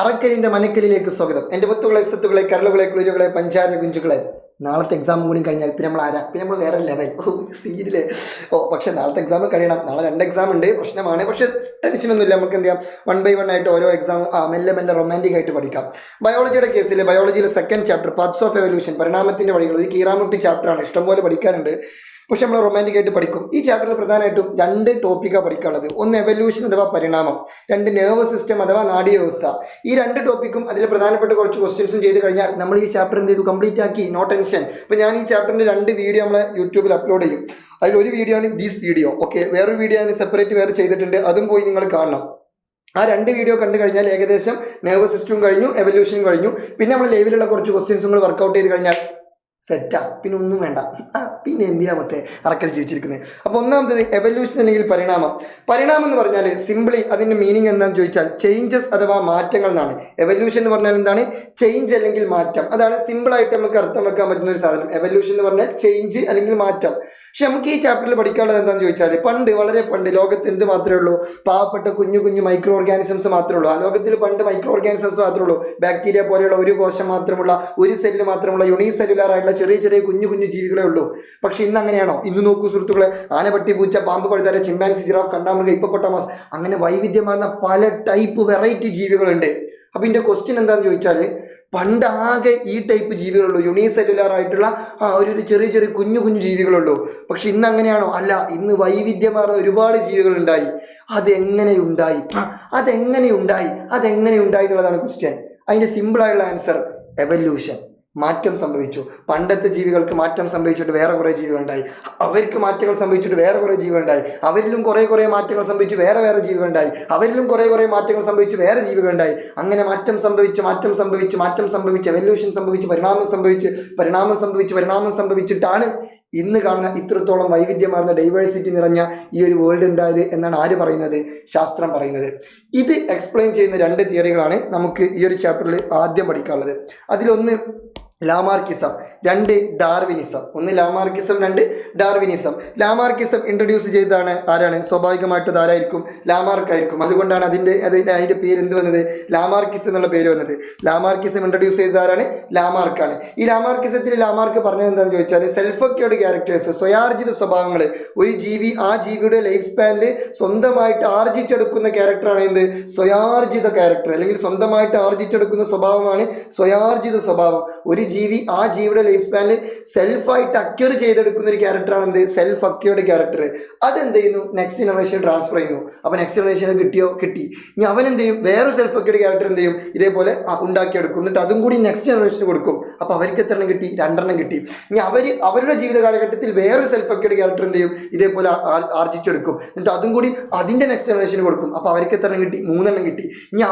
അറക്കലിന്റെ മനക്കലിലേക്ക് സ്വാഗതം. എൻ്റെ മുത്തുകളെ സത്തുകളെ കരളുകളെ കുളിരുകളെ പഞ്ചാര കുഞ്ചുകളെ. നാളത്തെ എക്സാം കൂടി കഴിഞ്ഞാൽ പിന്നെ നമ്മൾ ആരാ, പിന്നെ നമ്മൾ വേറെ ലെവൽ സീരിയല്. പക്ഷെ നാളത്തെ എക്സാം കഴിയണം. നാളെ 2 എക്സാം ഉണ്ട്, പ്രശ്നമാണ്. പക്ഷെ ടെൻഷനൊന്നുമില്ല, നമുക്ക് എന്ത് ചെയ്യാം, 1 by 1 ആയിട്ട് ഓരോ എക്സാം മെല്ലെ മെല്ലെ റൊമാൻറ്റിക് ആയിട്ട് പഠിക്കാം. ബയോളജിയുടെ കേസിൽ ബയോളജിയിലെ 2nd chapter parts of evolution, പരിണാമത്തിന്റെ വഴികൾ, ഒരു കീറാമുട്ടി ചാപ്റ്ററാണ്, ഇഷ്ടംപോലെ പഠിക്കാനുണ്ട്. പക്ഷെ നമ്മൾ റൊമാൻറ്റിക് ആയിട്ട് പഠിക്കും. ഈ ചാപ്റ്ററിൽ പ്രധാനമായിട്ടും 2 ടോപ്പിക്കാണ് പഠിക്കാനുള്ളത്. ഒന്ന് എവല്യൂഷൻ അഥവാ പരിണാമം, 2 നെർവസ് സിസ്റ്റം അഥവാ നാഡീവ്യവസ്ഥ. ഈ 2 ടോപ്പിക്കും അതിൽ പ്രധാനപ്പെട്ട കുറച്ച് ക്വസ്റ്റ്യൻസും ചെയ്ത് കഴിഞ്ഞാൽ നമ്മൾ ഈ ചാപ്റ്റർ എന്ത് ചെയ്തു, കംപ്ലീറ്റ് ആക്കി. No tension. അപ്പോൾ ഞാൻ ഈ ചാപ്റ്ററിൻ്റെ 2 വീഡിയോ നമ്മളെ യൂട്യൂബിൽ അപ്ലോഡ് ചെയ്യും. അതിലൊരു വീഡിയോ ആണ് ദീസ് വീഡിയോ. ഓക്കെ, വേറൊരു വീഡിയോ ഞാൻ സെപ്പറേറ്റ് വേറെ ചെയ്തിട്ടുണ്ട്, അതും പോയി നിങ്ങൾ കാണണം. ആ 2 വീഡിയോ കണ്ടു കഴിഞ്ഞാൽ ഏകദേശം നെർവസ് സിസ്റ്റവും കഴിഞ്ഞു, എവല്യൂഷനും കഴിഞ്ഞു. പിന്നെ നമ്മൾ ലൈവിലുള്ള കുറച്ച് ക്വസ്റ്റ്യൻസും നിങ്ങൾ വർക്കൗട്ട് ചെയ്ത് കഴിഞ്ഞാൽ സെറ്റാ, പിന്നെ ഒന്നും വേണ്ട. പിന്നെ എന്തിനാ മൊത്തം അറക്കൽ ജീവിച്ചിരിക്കുന്നത്. അപ്പോൾ ഒന്നാമത്തത് എവല്യൂഷൻ അല്ലെങ്കിൽ പരിണാമം. പരിണാമം എന്ന് പറഞ്ഞാൽ സിംപിളി അതിൻ്റെ മീനിങ് എന്താണെന്ന് ചോദിച്ചാൽ ചേഞ്ചസ് അഥവാ മാറ്റങ്ങൾ എന്നാണ്. എവല്യൂഷൻ എന്ന് പറഞ്ഞാൽ എന്താണ്, ചേഞ്ച് അല്ലെങ്കിൽ മാറ്റം. അതാണ് സിമ്പിളായിട്ട് നമുക്ക് അർത്ഥം വെക്കാൻ പറ്റുന്ന ഒരു സാധനം. എവല്യൂഷൻ എന്ന് പറഞ്ഞാൽ ചേഞ്ച് അല്ലെങ്കിൽ മാറ്റം. പക്ഷെ നമുക്ക് ഈ ചാപ്റ്ററിൽ പഠിക്കാനുള്ളത് എന്താണെന്ന് ചോദിച്ചാൽ, വളരെ പണ്ട് ലോകത്ത് എന്ത് മാത്രമേ ഉള്ളൂ, പാവപ്പെട്ട കുഞ്ഞു മൈക്രോ ഓർഗാനിസംസ് മാത്രമേ ഉള്ളൂ. ആ ലോകത്തിൽ പണ്ട് മൈക്രോ ഓർഗാനിസംസ് മാത്രമേ ഉള്ളൂ. ബാക്ടീരിയ പോലെയുള്ള ഒരു കോശം മാത്രമുള്ള, ഒരു സെല്ല് മാത്രമുള്ള, യൂണിസെല്ലുലാർ ആയിട്ടുള്ള ചെറിയ കുഞ്ഞു ജീവികളെ ഉള്ളൂ. പക്ഷെ ഇന്ന് അങ്ങനെയാണോ? ഇന്ന് നോക്കൂ സുഹൃത്തുക്കളെ, ആന, പട്ടി, പൂച്ച, പാമ്പ്, പഴുതാര, ചിമ്പാൻസി, ജിറാഫ്, കണ്ടാമൃഗ, ഹിപ്പോപ്പൊട്ടാമസ്, അങ്ങനെ വൈവിധ്യമാർന്ന പല ടൈപ്പ് വെറൈറ്റി ജീവികളുണ്ട്. അപ്പം ഇതിൻ്റെ ക്വസ്റ്റ്യൻ എന്താണെന്ന് ചോദിച്ചാൽ, പണ്ടാകെ ഈ ടൈപ്പ് ജീവികളുള്ളൂ, യൂണിസെല്ലുലാർ ആയിട്ടുള്ള ഒരു ചെറിയ കുഞ്ഞു ജീവികളുള്ളൂ. പക്ഷെ ഇന്ന് അങ്ങനെയാണോ? അല്ല, ഇന്ന് വൈവിധ്യമാർന്ന ഒരുപാട് ജീവികളുണ്ടായി. അതെങ്ങനെ ഉണ്ടായി എന്നുള്ളതാണ് ക്വസ്റ്റ്യൻ. അതിൻ്റെ സിമ്പിളായുള്ള ആൻസർ എവല്യൂഷൻ. മാറ്റം സംഭവിച്ചു. പണ്ടത്തെ ജീവികൾക്ക് മാറ്റം സംഭവിച്ചിട്ട് വേറെ കുറേ ജീവികളുണ്ടായി. അവർക്ക് മാറ്റങ്ങൾ സംഭവിച്ചിട്ട് വേറെ കുറേ ജീവികളുണ്ടായി. അവരിലും കുറേ മാറ്റങ്ങൾ സംഭവിച്ച് വേറെ ജീവികളുണ്ടായി. അവരിലും കുറേ മാറ്റങ്ങൾ സംഭവിച്ച് വേറെ ജീവികളുണ്ടായി. അങ്ങനെ മാറ്റം സംഭവിച്ച് എവല്യൂഷൻ സംഭവിച്ച് പരിണാമം സംഭവിച്ചിട്ടാണ് ഇന്ന് കാണുന്ന ഇത്രത്തോളം വൈവിധ്യമാർന്ന ഡൈവേഴ്സിറ്റി നിറഞ്ഞ ഈ ഒരു വേൾഡ് ഉണ്ടായത് എന്നാണ് ആര് പറയുന്നത്? ശാസ്ത്രം പറയുന്നത്. ഇത് എക്സ്പ്ലെയിൻ ചെയ്യുന്ന 2 തിയറികളാണ് നമുക്ക് ഈ ഒരു ചാപ്റ്ററിൽ ആദ്യം പഠിക്കാനുള്ളത്. അതിലൊന്ന് Lamarckism, 2 Darwinism. 1 Lamarckism, 2 Darwinism. Lamarckism introduce ചെയ്തതാണ് ആരാണ്? സ്വാഭാവികമായിട്ടും ആരായിരിക്കും? ലാമാർക്കായിരിക്കും. അതുകൊണ്ടാണ് അതിൻ്റെ പേര് എന്ത് വന്നത്? ലാമാർക്കിസം എന്നുള്ള പേര് വന്നത്. ലാമാർക്കിസം ഇൻട്രൊഡ്യൂസ് ചെയ്ത ആരാണ്? ലാമാർക്കാണ്. ഈ ലാമാർക്കിസത്തിൽ ലാമാർക്ക് പറഞ്ഞത് എന്താണെന്ന് ചോദിച്ചാൽ, സെൽഫ് അക്വേർഡ് ക്യാരക്ടേഴ്സ്, സ്വയാർജിത സ്വഭാവങ്ങൾ, ഒരു ജീവി ആ ജീവിയുടെ ലൈഫ് സ്പാനിൽ സ്വന്തമായിട്ട് ആർജിച്ചെടുക്കുന്ന ക്യാരക്ടറാണ് എന്ത്? സ്വയാർജിത ക്യാരക്ടർ, അല്ലെങ്കിൽ സ്വന്തമായിട്ട് ആർജിച്ചെടുക്കുന്ന സ്വഭാവമാണ് സ്വയാർജിത സ്വഭാവം. ഒരു ജീവി ആ ജീവിയുടെ ലൈഫ് സ്പാനിൽ സെൽഫായിട്ട് അക്വയർ ചെയ്തെടുക്കുന്ന ഒരു ക്യാരക്ടറാണ് എന്ത്? Self acquired character. അതെന്ത് ചെയ്യുന്നു? നെക്സ്റ്റ് ജനറേഷൻ ട്രാൻസ്ഫർ ചെയ്യുന്നു. അപ്പോൾ നെക്സ്റ്റ് ജനറേഷൻ കിട്ടി. ഇനി അവൻ എന്ത് ചെയ്യും? വേറെ സെൽഫ് അക്വേർഡ് ക്യാരക്ടർ എന്ത് ചെയ്യും? ഇതേപോലെ ഉണ്ടാക്കിയെടുക്കും. എന്നിട്ട് അതും കൂടി നെക്സ്റ്റ് ജനറേഷന് കൊടുക്കും. അപ്പോൾ അവർക്ക് എത്ര എണ്ണം കിട്ടി? 2 എണ്ണം കിട്ടി. ഇനി അവരുടെ ജീവിത കാലഘട്ടത്തിൽ വേറൊരു സെൽഫ് അക്വേർഡ് ക്യാരക്ടർ എന്ത് ചെയ്യും? ഇതേപോലെ ആർജിച്ചെടുക്കും. എന്നിട്ട് അതും കൂടി അതിൻ്റെ നെക്സ്റ്റ് ജനറേഷന് കൊടുക്കും. അപ്പോൾ അവർക്ക് എത്ര എണ്ണം കിട്ടി? 3 എണ്ണം കിട്ടി. ഇനി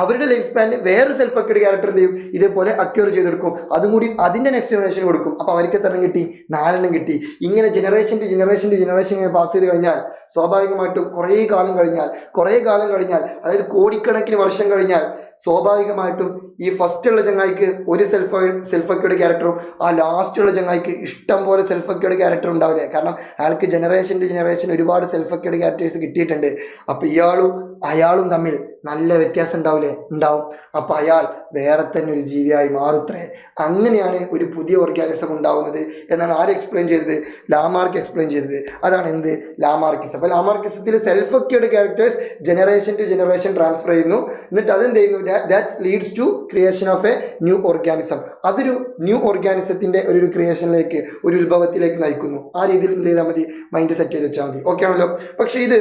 അവരുടെ ലൈഫ് സ്പാനിൽ വേറെ സെൽഫ് അക്വേർഡ് ക്യാരക്ടർ എന്ത് ചെയ്യും? ഇതേപോലെ അക്വയർ ചെയ്തെടുക്കും. അതും കൂടി അതിൻ്റെ നെക്സ്റ്റ് ജനറേഷൻ കൊടുക്കും. അപ്പോൾ അവർക്ക് എത്ര എണ്ണം കിട്ടി? 4 എണ്ണം കിട്ടി. ഇങ്ങനെ ജനറേഷൻ ടു ജനറേഷൻ ഇങ്ങനെ പാസ് ചെയ്ത് കഴിഞ്ഞാൽ സ്വാഭാവികമായിട്ടും കുറേ കാലം കഴിഞ്ഞാൽ അതായത് കോടിക്കണക്കിന് വർഷം കഴിഞ്ഞാൽ സ്വാഭാവികമായിട്ടും ഈ ഫസ്റ്റുള്ള ചങ്ങായിക്ക് ഒരു സെൽഫ് അക്വേർഡ് ക്യാരക്ടറും ആ ലാസ്റ്റുള്ള ചങ്ങായിക്ക് ഇഷ്ടം പോലെ സെൽഫ് അക്വേർഡ് ക്യാരക്ടർ ഉണ്ടാവില്ലേ? കാരണം അയാൾക്ക് ജനറേഷൻ ടു ജനറേഷൻ ഒരുപാട് സെൽഫ് അക്വേർഡ് ക്യാരക്ടേഴ്സ് കിട്ടിയിട്ടുണ്ട്. അപ്പോൾ അയാളും തമ്മിൽ നല്ല വ്യത്യാസം ഉണ്ടാവും. അപ്പോൾ അയാൾ വേറെ തന്നെ ഒരു ജീവിയായി മാറുത്രേ. അങ്ങനെയാണ് ഒരു പുതിയ ഓർഗാനിസം ഉണ്ടാവുന്നത് എന്നാണ് ആര് എക്സ്പ്ലെയിൻ ചെയ്തത്? ലാമാർക്ക് എക്സ്പ്ലെയിൻ ചെയ്തത്. അതാണ് എന്ത്? ലാമാർക്കിസം. അപ്പോൾ ലാമാർക്കിസത്തിൽ self acquired characters generation to generation transfer ചെയ്യുന്നു. എന്നിട്ട് അതെന്ത് ചെയ്യുന്നു? That leads to creation of a new organism. അതൊരു ന്യൂ ഓർഗാനിസത്തിൻ്റെ ഒരു ക്രിയേഷനിലേക്ക്, ഒരു ഉത്ഭവത്തിലേക്ക് നയിക്കുന്നു. ആ രീതിയിൽ എന്ത് ചെയ്താൽ മതി? മൈൻഡ് സെറ്റ് ചെയ്ത് വെച്ചാൽ മതി. ഓക്കെ ആണല്ലോ. പക്ഷേ ഇത്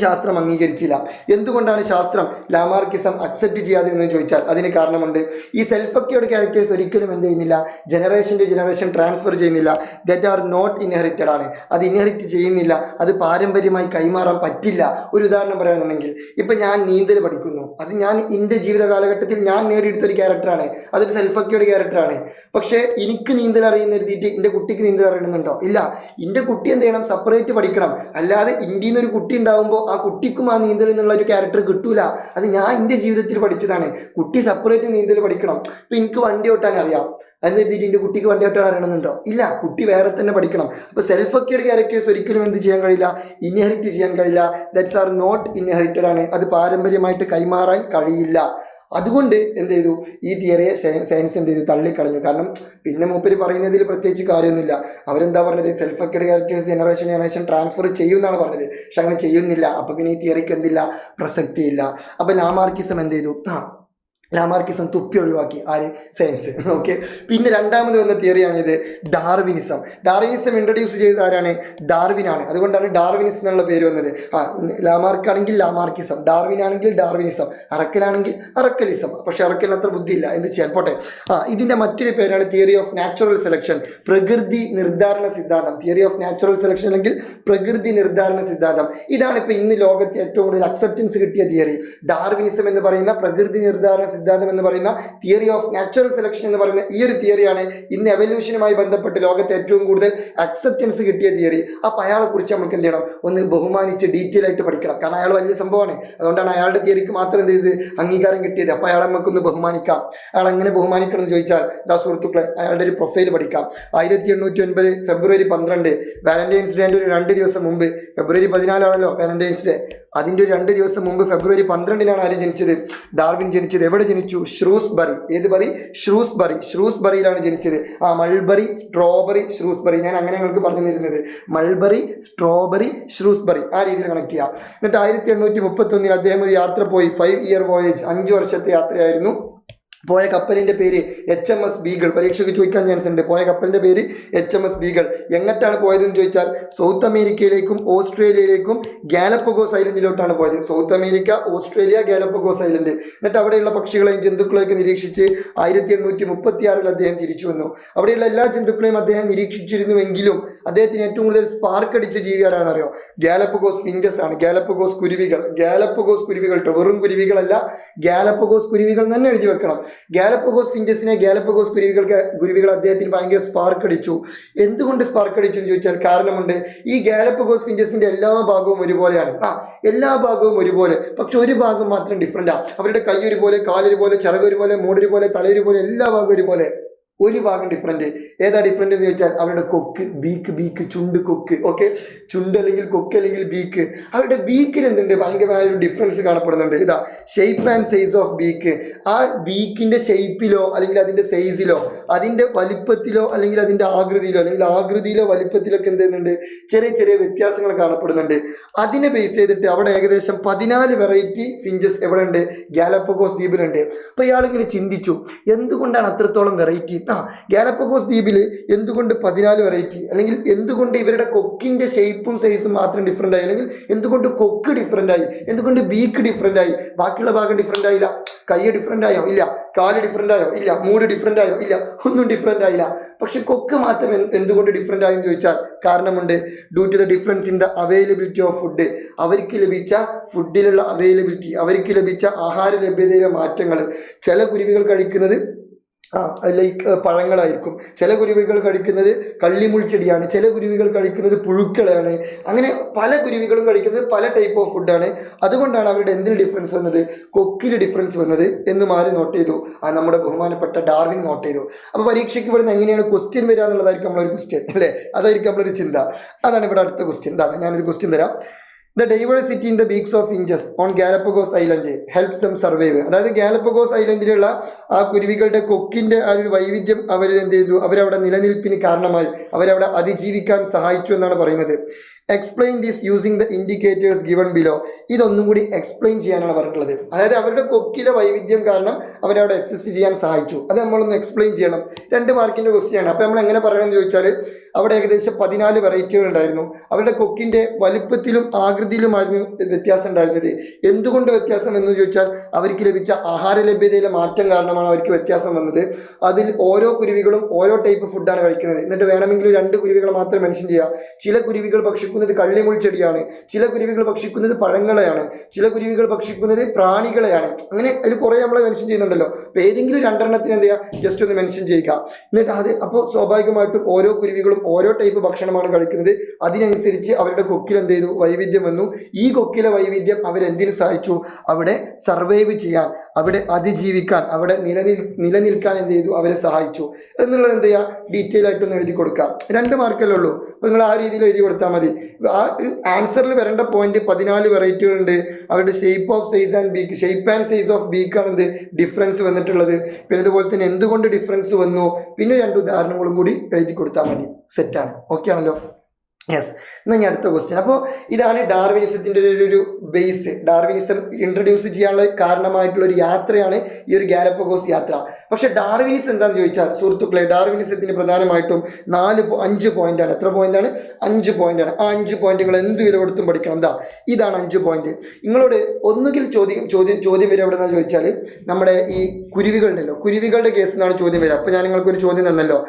ശാസ്ത്രം അംഗീകരിച്ചില്ല. എന്തുകൊണ്ടാണ് ശാസ്ത്രം ലാമാർക്കിസം അക്സെപ്റ്റ് ചെയ്യാതിരുന്നത് ചോദിച്ചാൽ അതിന് കാരണമുണ്ട്. ഈ സെൽഫ് അക്വേർഡ് ക്യാരക്ടേഴ്സ് ഒരിക്കലും എന്ത് ചെയ്യുന്നില്ല? ജനറേഷൻ ടു ജനറേഷൻ ട്രാൻസ്ഫർ ചെയ്യുന്നില്ല. ദറ്റ് ആർ നോട്ട് ഇൻഹെറിറ്റഡ് ആണ്. അത് ഇൻഹെറിറ്റ് ചെയ്യുന്നില്ല. അത് പാരമ്പര്യമായി കൈമാറാൻ പറ്റില്ല. ഒരു ഉദാഹരണം പറയുകയാണെന്നുണ്ടെങ്കിൽ, ഇപ്പം ഞാൻ നീന്തൽ പഠിക്കുന്നു. അത് ഞാൻ എൻ്റെ ജീവിത കാലഘട്ടത്തിൽ ഞാൻ നേടിയെടുത്തൊരു ക്യാരക്ടറാണ്. അതൊരു സെൽഫ് അക്വേർഡ് ക്യാരക്ടറാണ്. പക്ഷേ എനിക്ക് നീന്തൽ അറിയുന്ന എഴുതിയിട്ട് എൻ്റെ കുട്ടിക്ക് നീന്തൽ അറിയണമെന്നുണ്ടോ? ഇല്ല. എൻ്റെ കുട്ടി എന്ത് ചെയ്യണം? സെപ്പറേറ്റ് പഠിക്കണം. അല്ലാതെ ഇന്ത്യയിൽ നിന്നൊരു കുട്ടി ഉണ്ടാവുമ്പോൾ ആ കുട്ടിക്കും ആ നീന്തൽ എന്നുള്ള ഒരു ക്യാരക്ടർ കിട്ടൂല. അത് ഞാൻ എൻ്റെ ജീവിതത്തിൽ പഠിച്ചതാണ്. കുട്ടി സെപ്പറേറ്റ് നീന്തൽ പഠിക്കണം. ഇപ്പം എനിക്ക് വണ്ടി ഓട്ടാൻ അറിയാം എന്നിട്ട് എൻ്റെ കുട്ടിക്ക് വണ്ടി ഓട്ടാൻ അറിയണമെന്നുണ്ടോ? ഇല്ല. കുട്ടി വേറെ തന്നെ പഠിക്കണം. അപ്പോൾ സെൽഫ് അക്വേർഡ് ക്യാരക്ടേഴ്സ് ഒരിക്കലും എന്ത് ചെയ്യാൻ കഴിയില്ല? ഇൻഹെറിറ്റ് ചെയ്യാൻ കഴിയില്ല. ദാറ്റ്സ് ആർ നോട്ട് ഇൻഹെറിറ്റഡ് ആണ്. അത് പാരമ്പര്യമായിട്ട് കൈമാറാൻ കഴിയില്ല. അതുകൊണ്ട് എന്ത് ചെയ്തു, ഈ തിയറിയെ സയൻസ് എന്ത് ചെയ്തു, തള്ളിക്കളഞ്ഞു. കാരണം പിന്നെ മൂപ്പര് പറയുന്നതിൽ പ്രത്യേകിച്ച് കാര്യമൊന്നുമില്ല. അവരെന്താ പറഞ്ഞത്, self acquired characters generation transfer ചെയ്യുമെന്നാണ് പറഞ്ഞത്. പക്ഷെ അങ്ങനെ ചെയ്യുന്നില്ല. അപ്പം പിന്നെ ഈ തിയറിക്ക് എന്തില്ല, പ്രസക്തിയില്ല. അപ്പം ലാമാർക്കിസം എന്ത് ചെയ്തു, ലാമാർക്കിസം തുപ്പി ഒഴിവാക്കി. ആര്, സയൻസ്. ഓക്കെ. പിന്നെ രണ്ടാമത് വന്ന തിയറിയാണിത്, ഡാർവിനിസം. ഡാർവിനിസം ഇൻട്രൊഡ്യൂസ് ചെയ്ത ആരാണ്, ഡാർവിനാണ്. അതുകൊണ്ടാണ് ഡാർവിനിസം എന്നുള്ള പേര് വന്നത്. ലാമാർക്കാണെങ്കിൽ ലാമാർക്കിസം, ഡാർവിൻ ആണെങ്കിൽ ഡാർവിനിസം, അറക്കലാണെങ്കിൽ അറക്കലിസം. പക്ഷെ അറക്കലിന് അത്ര ബുദ്ധിയില്ല, എന്ത് ചെയ്യാൻ, പോട്ടെ. ഇതിൻ്റെ മറ്റൊരു പേരാണ് തിയറി ഓഫ് നാച്ചുറൽ സെലക്ഷൻ, പ്രകൃതി നിർദ്ധാരണ സിദ്ധാന്തം. തിയറി ഓഫ് നാച്ചുറൽ സെലക്ഷൻ അല്ലെങ്കിൽ പ്രകൃതി നിർദ്ധാരണ സിദ്ധാന്തം. ഇതാണ് ഇപ്പോൾ ഇന്ന് ലോകത്ത് ഏറ്റവും കൂടുതൽ അക്സെപ്റ്റൻസ് കിട്ടിയ തിയറി. ഡാർവിനിസം എന്ന് പറയുന്ന പ്രകൃതി നിർദ്ധാരണ സിദ്ധാന്തം എന്ന് പറയുന്ന തിയറി ഓഫ് നാച്ചുറൽ സെലക്ഷൻ എന്ന് പറയുന്ന ഈ ഒരു തിയറിയാണ് ഇന്ന് എവല്യൂഷനുമായി ബന്ധപ്പെട്ട് ലോകത്തെ ഏറ്റവും കൂടുതൽ അക്സെപ്റ്റൻസ് കിട്ടിയ തിയറി. അപ്പോൾ അയാളെ കുറിച്ച് നമുക്ക് എന്ത് ചെയ്യണം, ഒന്ന് ബഹുമാനിച്ച് ഡീറ്റെയിൽ ആയിട്ട് പഠിക്കണം. കാരണം അയാൾ വലിയ സംഭവമാണ്. അതുകൊണ്ടാണ് അയാളുടെ തിയറിക്ക് മാത്രം എന്ത് ചെയ്ത് അംഗീകാരം കിട്ടിയത്. അപ്പോൾ അയാളെ നമുക്കൊന്ന് ബഹുമാനിക്കാം. അയാൾ എങ്ങനെ ബഹുമാനിക്കണം എന്ന് ചോദിച്ചാൽ, സുഹൃത്തുക്കളെ, അയാളുടെ ഒരു പ്രൊഫൈൽ പഠിക്കാം. 1809 ഫെബ്രുവരി 12 വാലന്റൈൻസ് ഡേൻ്റെ ഒരു 2 ദിവസം മുമ്പ്, ഫെബ്രുവരി 14 വാലന്റൈൻസ് ഡേ, അതിൻ്റെ ഒരു 2 ദിവസം മുമ്പ് ഫെബ്രുവരി 12 ആര് ജനിച്ചത്, ഡാർവിൻ ജനിച്ചത്. എവിടെ ജനിച്ചു, ഷ്രൂസ്ബറി. ഏത് ബറി, ഷ്രൂസ്ബറിയിലാണ് ജനിച്ചത്. Mulberry, strawberry, Shrewsbury. ഞാൻ അങ്ങനെ ഞങ്ങൾക്ക് പറഞ്ഞു തരുന്നത്, മൾബറി, സ്ട്രോബറി, ഷ്രൂസ്ബറി, ആ രീതിയിൽ കണക്ട് ചെയ്യാം. എന്നിട്ട് 1831 അദ്ദേഹം ഒരു യാത്ര പോയി. 5 ഇയർ വോയേജ്, 5 വർഷത്തെ യാത്രയായിരുന്നു. പോയ കപ്പലിൻ്റെ പേര് HMS ബീഗൾ. പരീക്ഷയ്ക്ക് ചോദിക്കാൻ ചാൻസ് ഉണ്ട്. പോയ കപ്പലിൻ്റെ പേര് HMS ബീഗൾ. എങ്ങോട്ടാണ് പോയതെന്ന് ചോദിച്ചാൽ, സൗത്ത് അമേരിക്കയിലേക്കും ഓസ്ട്രേലിയയിലേക്കും ഗാലപ്പഗോസ് ഐലൻഡിലോട്ടാണ് പോയത്. South America, Australia, Galapagos island. എന്നിട്ട് അവിടെയുള്ള പക്ഷികളെയും ജന്തുക്കളെയൊക്കെ നിരീക്ഷിച്ച് 1836 അദ്ദേഹം തിരിച്ചു വന്നു. അവിടെയുള്ള എല്ലാ ജന്തുക്കളെയും അദ്ദേഹം നിരീക്ഷിച്ചിരുന്നുവെങ്കിലും അദ്ദേഹത്തിന് ഏറ്റവും കൂടുതൽ സ്പാർക്ക് അടിച്ച ജീവി ആരാണെന്നറിയോ, ഗാലപ്പഗോസ് ഫിഞ്ചസ് ആണ്. ഗാലപ്പഗോസ് കുരുവികൾ. ഗാലപ്പഗോസ് കുരുവികൾ കേട്ടോ, വെറും കുരുവികളല്ല, ഗാലപ്പഗോസ് കുരുവികൾ തന്നെ എഴുതി വെക്കണം. ഗാലപ്പഗോസ് ഫിഞ്ചസിനെ, ഗാലപ്പഗോസ് കുരുവികൾ അദ്ദേഹത്തിന് ഭയങ്കര സ്പാർക്ക് അടിച്ചു. എന്തുകൊണ്ട് സ്പാർക്ക് അടിച്ചു എന്ന് ചോദിച്ചാൽ കാരണമുണ്ട്. ഈ ഗാലപ്പഗോസ് ഫിഞ്ചസിന്റെ എല്ലാ ഭാഗവും ഒരുപോലെയാണ്. എല്ലാ ഭാഗവും ഒരുപോലെ, പക്ഷെ ഒരു ഭാഗം മാത്രം ഡിഫറെന്റാണ്. അവരുടെ കൈ ഒരുപോലെ, കാലൊരുപോലെ, ചിറകൊരുപോലെ, മൂടൊരുപോലെ, തലയൊരുപോലെ, എല്ലാ ഭാഗവും ഒരുപോലെ. ഒരു ഭാഗം ഡിഫറെൻറ്റ്. ഏതാ ഡിഫറെൻ്റ് എന്ന് ചോദിച്ചാൽ അവരുടെ കൊക്ക്, ബീക്ക്, ചുണ്ട്, കൊക്ക്. ഓക്കെ, ചുണ്ട് അല്ലെങ്കിൽ കൊക്ക് അല്ലെങ്കിൽ ബീക്ക്. അവരുടെ ബീക്കിന് എന്തുണ്ട്, ഭയങ്കരമായ ഒരു ഡിഫറൻസ് കാണപ്പെടുന്നുണ്ട്. ഇതാ shape and size of beak. ആ ബീക്കിൻ്റെ ഷേപ്പിലോ അല്ലെങ്കിൽ അതിൻ്റെ സൈസിലോ അതിൻ്റെ വലിപ്പത്തിലോ അല്ലെങ്കിൽ അതിൻ്റെ ആകൃതിയിലോ വലിപ്പത്തിലൊക്കെ എന്ത് ചെയ്യുന്നുണ്ട്, ചെറിയ ചെറിയ വ്യത്യാസങ്ങൾ കാണപ്പെടുന്നുണ്ട്. അതിനെ ബേസ് ചെയ്തിട്ട് അവിടെ ഏകദേശം 14 വെറൈറ്റി ഫിഞ്ചസ് എവിടെ ഉണ്ട്, ഗാലപ്പഗോസ് ദ്വീപിലുണ്ട്. അപ്പോൾ ഇയാളിങ്ങനെ ചിന്തിച്ചു, എന്തുകൊണ്ടാണ് അത്രത്തോളം വെറൈറ്റി? ഗാലപ്പഗോസ് ദ്വീപിൽ എന്തുകൊണ്ട് 14 വെറൈറ്റി, അല്ലെങ്കിൽ എന്തുകൊണ്ട് ഇവരുടെ കൊക്കിന്റെ ഷേപ്പും സൈസും മാത്രം ഡിഫറെന്റ് ആയി, അല്ലെങ്കിൽ എന്തുകൊണ്ട് കൊക്ക് ഡിഫറെന്റ് ആയി, എന്തുകൊണ്ട് ബീക്ക് ഡിഫറെന്റ് ആയി, ബാക്കിയുള്ള ഭാഗം ഡിഫറെന്റ് ആയില്ല? കൈ ഡിഫറെന്റ് ആയോ? ഇല്ല. കാല് ഡിഫറെന്റ് ആയോ? ഇല്ല. മൂഡ് ഡിഫറെന്റ് ആയോ? ഇല്ല. ഒന്നും ഡിഫറെന്റ് ആയില്ല. പക്ഷെ കൊക്ക് മാത്രം എന്തുകൊണ്ട് ഡിഫറെന്റ് ആയെന്ന് ചോദിച്ചാൽ കാരണമുണ്ട്. Due to the difference in the availability of food. അവർക്ക് ലഭിച്ച ഫുഡിലുള്ള അവൈലബിലിറ്റി, അവർക്ക് ലഭിച്ച ആഹാര ലഭ്യതയിലെ മാറ്റങ്ങൾ. ചില കുരുവികൾ കഴിക്കുന്നത് ലൈക്ക് പഴങ്ങളായിരിക്കും, ചില കുരുവികൾ കഴിക്കുന്നത് കള്ളിമുൾ ചെടിയാണ്, ചില കുരുവികൾ കഴിക്കുന്നത് പുഴുക്കളാണ്. അങ്ങനെ പല കുരുവികളും കഴിക്കുന്നത് പല ടൈപ്പ് ഓഫ് ഫുഡാണ്. അതുകൊണ്ടാണ് അവരുടെ എന്തിൽ ഡിഫറൻസ് വന്നത്, കൊക്കിൽ ഡിഫറൻസ് വന്നത് എന്ന് മാറി നോട്ട് ചെയ്തു. നമ്മുടെ ബഹുമാനപ്പെട്ട ഡാർവിൻ നോട്ട് ചെയ്തു. അപ്പോൾ പരീക്ഷയ്ക്ക് ഇവിടുന്ന് എങ്ങനെയാണ് ക്വസ്റ്റ്യൻ വരിക എന്നുള്ളതായിരിക്കും നമ്മളൊരു ക്വസ്റ്റ്യൻ, അല്ലേ? അതായിരിക്കും നമ്മളൊരു ചിന്ത. അതാണ് ഇവിടെ അടുത്ത ക്വസ്റ്റ്യൻ. ഇതാണ്, ഞാനൊരു ക്വസ്റ്റ്യൻ തരാം. The diversity in the beaks of finches on Galapagos Island helps them survive. അതായത് ഗാലപ്പഗോസ് ഐലൻഡിലുള്ള ആ കുരുവികളുടെ കൊക്കിന്റെ ആ ഒരു വൈവിധ്യം അവരെന്ത് ചെയ്തു, അവരവിടെ നിലനിൽപ്പിന് കാരണമായി, അവരവിടെ അതിജീവിക്കാൻ സഹായിച്ചു എന്നാണ് പറയുന്നത്. Explain this using the indicators given below. ഇതൊന്നും കൂടി എക്സ്പ്ലെയിൻ ചെയ്യാനാണ് പറഞ്ഞിട്ടുള്ളത്. അതായത് അവരുടെ കൊക്കിലെ വൈവിധ്യം കാരണം അവരവിടെ എക്സിസ്റ്റ് ചെയ്യാൻ സഹായിച്ചു. അത് നമ്മളൊന്ന് എക്സ്പ്ലെയിൻ ചെയ്യണം. 2 മാർക്കിൻ്റെ ക്വസ്റ്റ്യാണ്. അപ്പോൾ നമ്മൾ എങ്ങനെ പറയണമെന്ന് ചോദിച്ചാൽ, അവിടെ ഏകദേശം 14 വെറൈറ്റികൾ ഉണ്ടായിരുന്നു. അവരുടെ കൊക്കിൻ്റെ വലുപ്പത്തിലും ആകൃതിയിലുമായിരുന്നു വ്യത്യാസം ഉണ്ടായിരുന്നത്. എന്തുകൊണ്ട് വ്യത്യാസം എന്ന് ചോദിച്ചാൽ അവർക്ക് ലഭിച്ച ആഹാര ലഭ്യതയിലെ മാറ്റം കാരണമാണ് അവർക്ക് വ്യത്യാസം വന്നത്. അതിൽ ഓരോ കുരുവികളും ഓരോ ടൈപ്പ് ഫുഡാണ് കഴിക്കുന്നത്. എന്നിട്ട് വേണമെങ്കിൽ 2 കുരുവികൾ മാത്രം മെൻഷൻ ചെയ്യാം. ചില കുരുവികൾ ഭക്ഷിക്കുന്നത് കള്ളിമുൾ ചെടിയാണ്, ചില കുരുവികൾ ഭക്ഷിക്കുന്നത് പഴങ്ങളെയാണ്, ചില കുരുവികൾ ഭക്ഷിക്കുന്നത് പ്രാണികളെയാണ്. അങ്ങനെ അതിൽ കുറേ നമ്മൾ മെൻഷൻ ചെയ്യുന്നുണ്ടല്ലോ. അപ്പോൾ ഏതെങ്കിലും 2 എണ്ണത്തിന് എന്ത് ചെയ്യുക, ജസ്റ്റ് ഒന്ന് മെൻഷൻ ചെയ്യുക. എന്നിട്ട് അത് അപ്പോൾ സ്വാഭാവികമായിട്ടും ഓരോ കുരുവികളും ഓരോ ടൈപ്പ് ഭക്ഷണമാണ് കഴിക്കുന്നത്. അതിനനുസരിച്ച് അവരുടെ കൊക്കിൽ എന്ത് ചെയ്തു, വൈവിധ്യം വന്നു. ഈ കൊക്കിലെ വൈവിധ്യം അവരെന്തിനു സഹായിച്ചു, അവിടെ സർവൈവ് ചെയ്യാൻ, അവിടെ അതിജീവിക്കാൻ, അവിടെ നിലനിൽക്കാൻ എന്ത് ചെയ്തു, അവരെ സഹായിച്ചു എന്നുള്ളത് എന്ത് ചെയ്യുക, ഡീറ്റെയിൽ ആയിട്ടൊന്ന് എഴുതി കൊടുക്കുക. 2 മാർക്കല്ലേ ഉള്ളൂ. അപ്പോൾ നിങ്ങൾ ആ രീതിയിൽ എഴുതി കൊടുത്താൽ മതി. ആ ഒരു ആൻസറിൽ വരേണ്ട പോയിന്റ് 14 വെറൈറ്റികളുണ്ട്. അവരുടെ shape of size and beak, shape and size of ബീക്കാണ് എന്ത് ഡിഫറൻസ് വന്നിട്ടുള്ളത്. പിന്നെ അതുപോലെ തന്നെ എന്തുകൊണ്ട് ഡിഫറൻസ് വന്നു, പിന്നെ 2 ഉദാഹരണങ്ങളും കൂടി എഴുതി കൊടുത്താൽ മതി. സെറ്റാണ്. ഓക്കെ ആണല്ലോ. യെസ്. എന്നാൽ ഞാൻ അടുത്ത ക്വസ്റ്റ്യൻ. അപ്പോൾ ഇതാണ് ഡാർവിനിസത്തിൻ്റെ ഒരു ബേസ്. ഡാർവിനിസം ഇൻട്രൊഡ്യൂസ് ചെയ്യാനുള്ള കാരണമായിട്ടുള്ള ഒരു യാത്രയാണ് ഈ ഒരു ഗാലപ്പഗോസ് യാത്ര. പക്ഷെ ഡാർവിനിസം എന്താണെന്ന് ചോദിച്ചാൽ സുഹൃത്തുക്കളെ, ഡാർവിനിസത്തിന് പ്രധാനമായിട്ടും 5 പോയിന്റാണ്. എത്ര പോയിന്റാണ്? 5 പോയിന്റാണ്. ആ 5 പോയിന്റുകൾ എന്ത് വില കൊടുത്തും പഠിക്കണം. എന്താ, ഇതാണ് 5 പോയിന്റ്. നിങ്ങളോട് ഒന്നുകിൽ ചോദ്യം വരിക എവിടെ നിന്നാണ് ചോദിച്ചാൽ നമ്മുടെ ഈ കുരുവികളുണ്ടല്ലോ, കുരുവികളുടെ കേസ് നിന്നാണ് ചോദ്യം വരിക. അപ്പോൾ ഞാൻ നിങ്ങൾക്കൊരു ചോദ്യം തന്നല്ലോ,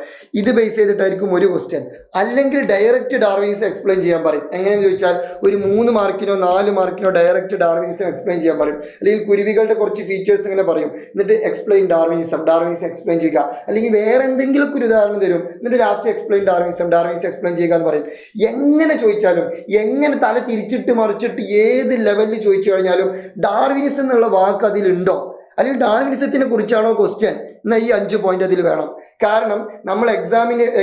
ഇത് ബേസ് ചെയ്തിട്ടായിരിക്കും ഒരു ക്വസ്റ്റ്യൻ. അല്ലെങ്കിൽ ഡയറക്റ്റ് ഡാർവിനിസം എക്സ്പ്ലെയിൻ ചെയ്യാൻ പറയും. എങ്ങനെയെന്ന് ചോദിച്ചാൽ ഒരു 3 മാർക്കിനോ 4 മാർക്കിനോ ഡയറക്റ്റ് ഡാർവിനിസം എക്സ്പ്ലെയിൻ ചെയ്യാൻ പറയും. അല്ലെങ്കിൽ കുരുവികളുടെ കുറച്ച് ഫീച്ചേഴ്സ് ഇങ്ങനെ പറയും, എന്നിട്ട് എക്സ്പ്ലെയിൻ ഡാർവിനിസം എക്സ്പ്ലെയിൻ ചെയ്യുക. അല്ലെങ്കിൽ വേറെ എന്തെങ്കിലും ഒരു ഉദാഹരണം തരും, എന്നിട്ട് ലാസ്റ്റ് എക്സ്പ്ലെയിൻ ഡാർവിനിസം എക്സ്പ്ലെയിൻ ചെയ്യുക എന്ന് പറയും. എങ്ങനെ ചോദിച്ചാലും, എങ്ങനെ തല തിരിച്ചിട്ട് മറിച്ചിട്ട് ഏത് ലെവലിൽ ചോദിച്ചു കഴിഞ്ഞാലും ഡാർവിനിസം എന്നുള്ള വാക്ക് അതിലുണ്ടോ, അല്ലെങ്കിൽ ഡാർവിനിസത്തിനെ കുറിച്ചാണോ ക്വസ്റ്റ്യൻ, എന്നാൽ ഈ 5 പോയിന്റ് അതിൽ വേണം. കാരണം നമ്മൾ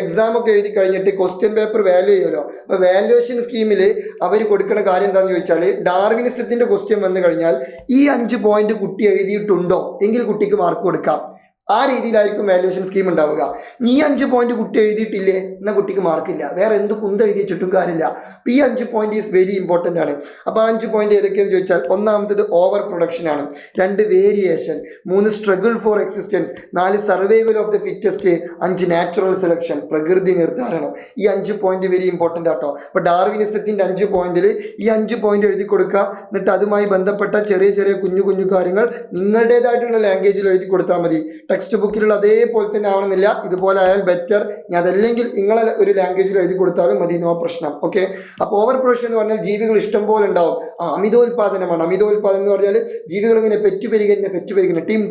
എക്സാമൊക്കെ എഴുതി കഴിഞ്ഞിട്ട് ക്വസ്റ്റ്യൻ പേപ്പർ വാല്യൂ ചെയ്യുമല്ലോ. അപ്പോൾ വാല്യുവേഷൻ സ്കീമിൽ അവർ കൊടുക്കുന്ന കാര്യം എന്താണെന്ന് ചോദിച്ചാൽ, ഡാർവിനിസത്തിൻ്റെ ക്വസ്റ്റ്യൻ വന്നു കഴിഞ്ഞാൽ ഈ 5 പോയിന്റ് കുട്ടി എഴുതിയിട്ടുണ്ടോ എങ്കിൽ കുട്ടിക്ക് മാർക്ക് കൊടുക്കാം. ആ രീതിയിലായിരിക്കും വാല്യുവേഷൻ സ്കീം ഉണ്ടാവുക. നീ 5 പോയിന്റ് കുട്ടി എഴുതിയിട്ടില്ലേ എന്നാൽ കുട്ടിക്ക് മാർക്കില്ല. വേറെ എന്ത് എഴുതി വെച്ചിട്ടും കാര്യമില്ല. അപ്പോൾ ഈ 5 പോയിന്റ് ഈസ് വെരി ഇമ്പോർട്ടൻ്റ് ആണ്. അപ്പോൾ 5 പോയിന്റ് ഏതൊക്കെയെന്ന് ചോദിച്ചാൽ, ഒന്നാമത്തത് ഓവർ പ്രൊഡക്ഷൻ ആണ്, 2 variation, 3 struggle for existence, 4 survival of the fittest, 5 natural selection, പ്രകൃതി നിർദ്ധാരണം. ഈ 5 പോയിന്റ് വെരി ഇമ്പോർട്ടൻ്റ് ആട്ടോ. അപ്പോൾ ഡാർവിനിസത്തിൻ്റെ 5 പോയിന്റിൽ ഈ 5 പോയിന്റ് എഴുതി കൊടുക്കുക. എന്നിട്ട് അതുമായി ബന്ധപ്പെട്ട ചെറിയ ചെറിയ കുഞ്ഞു കാര്യങ്ങൾ നിങ്ങളുടേതായിട്ടുള്ള ലാംഗ്വേജിൽ എഴുതി കൊടുത്താൽ മതി. ടെക്സ്റ്റ് ബുക്കിലുള്ള അതേപോലെ തന്നെ ആവണമെന്നില്ല, ഇതുപോലെ ആയാൽ ബെറ്റർ. ഞാൻ അതല്ലെങ്കിൽ നിങ്ങളെ ഒരു ലാംഗ്വേജിൽ എഴുതി കൊടുത്താലും മതി, നോ പ്രശ്നം. ഓക്കെ. അപ്പോൾ ഓവർ പ്രൊഡക്ഷൻ എന്ന് പറഞ്ഞാൽ ജീവികൾ ഇഷ്ടം പോലെ ഉണ്ടാവും. അമിതോത്പാദനമാണ്. അമിതോത്പാദനം എന്ന് പറഞ്ഞാൽ ജീവികൾ ഇങ്ങനെ പെറ്റുപെരുകുന്ന ടീം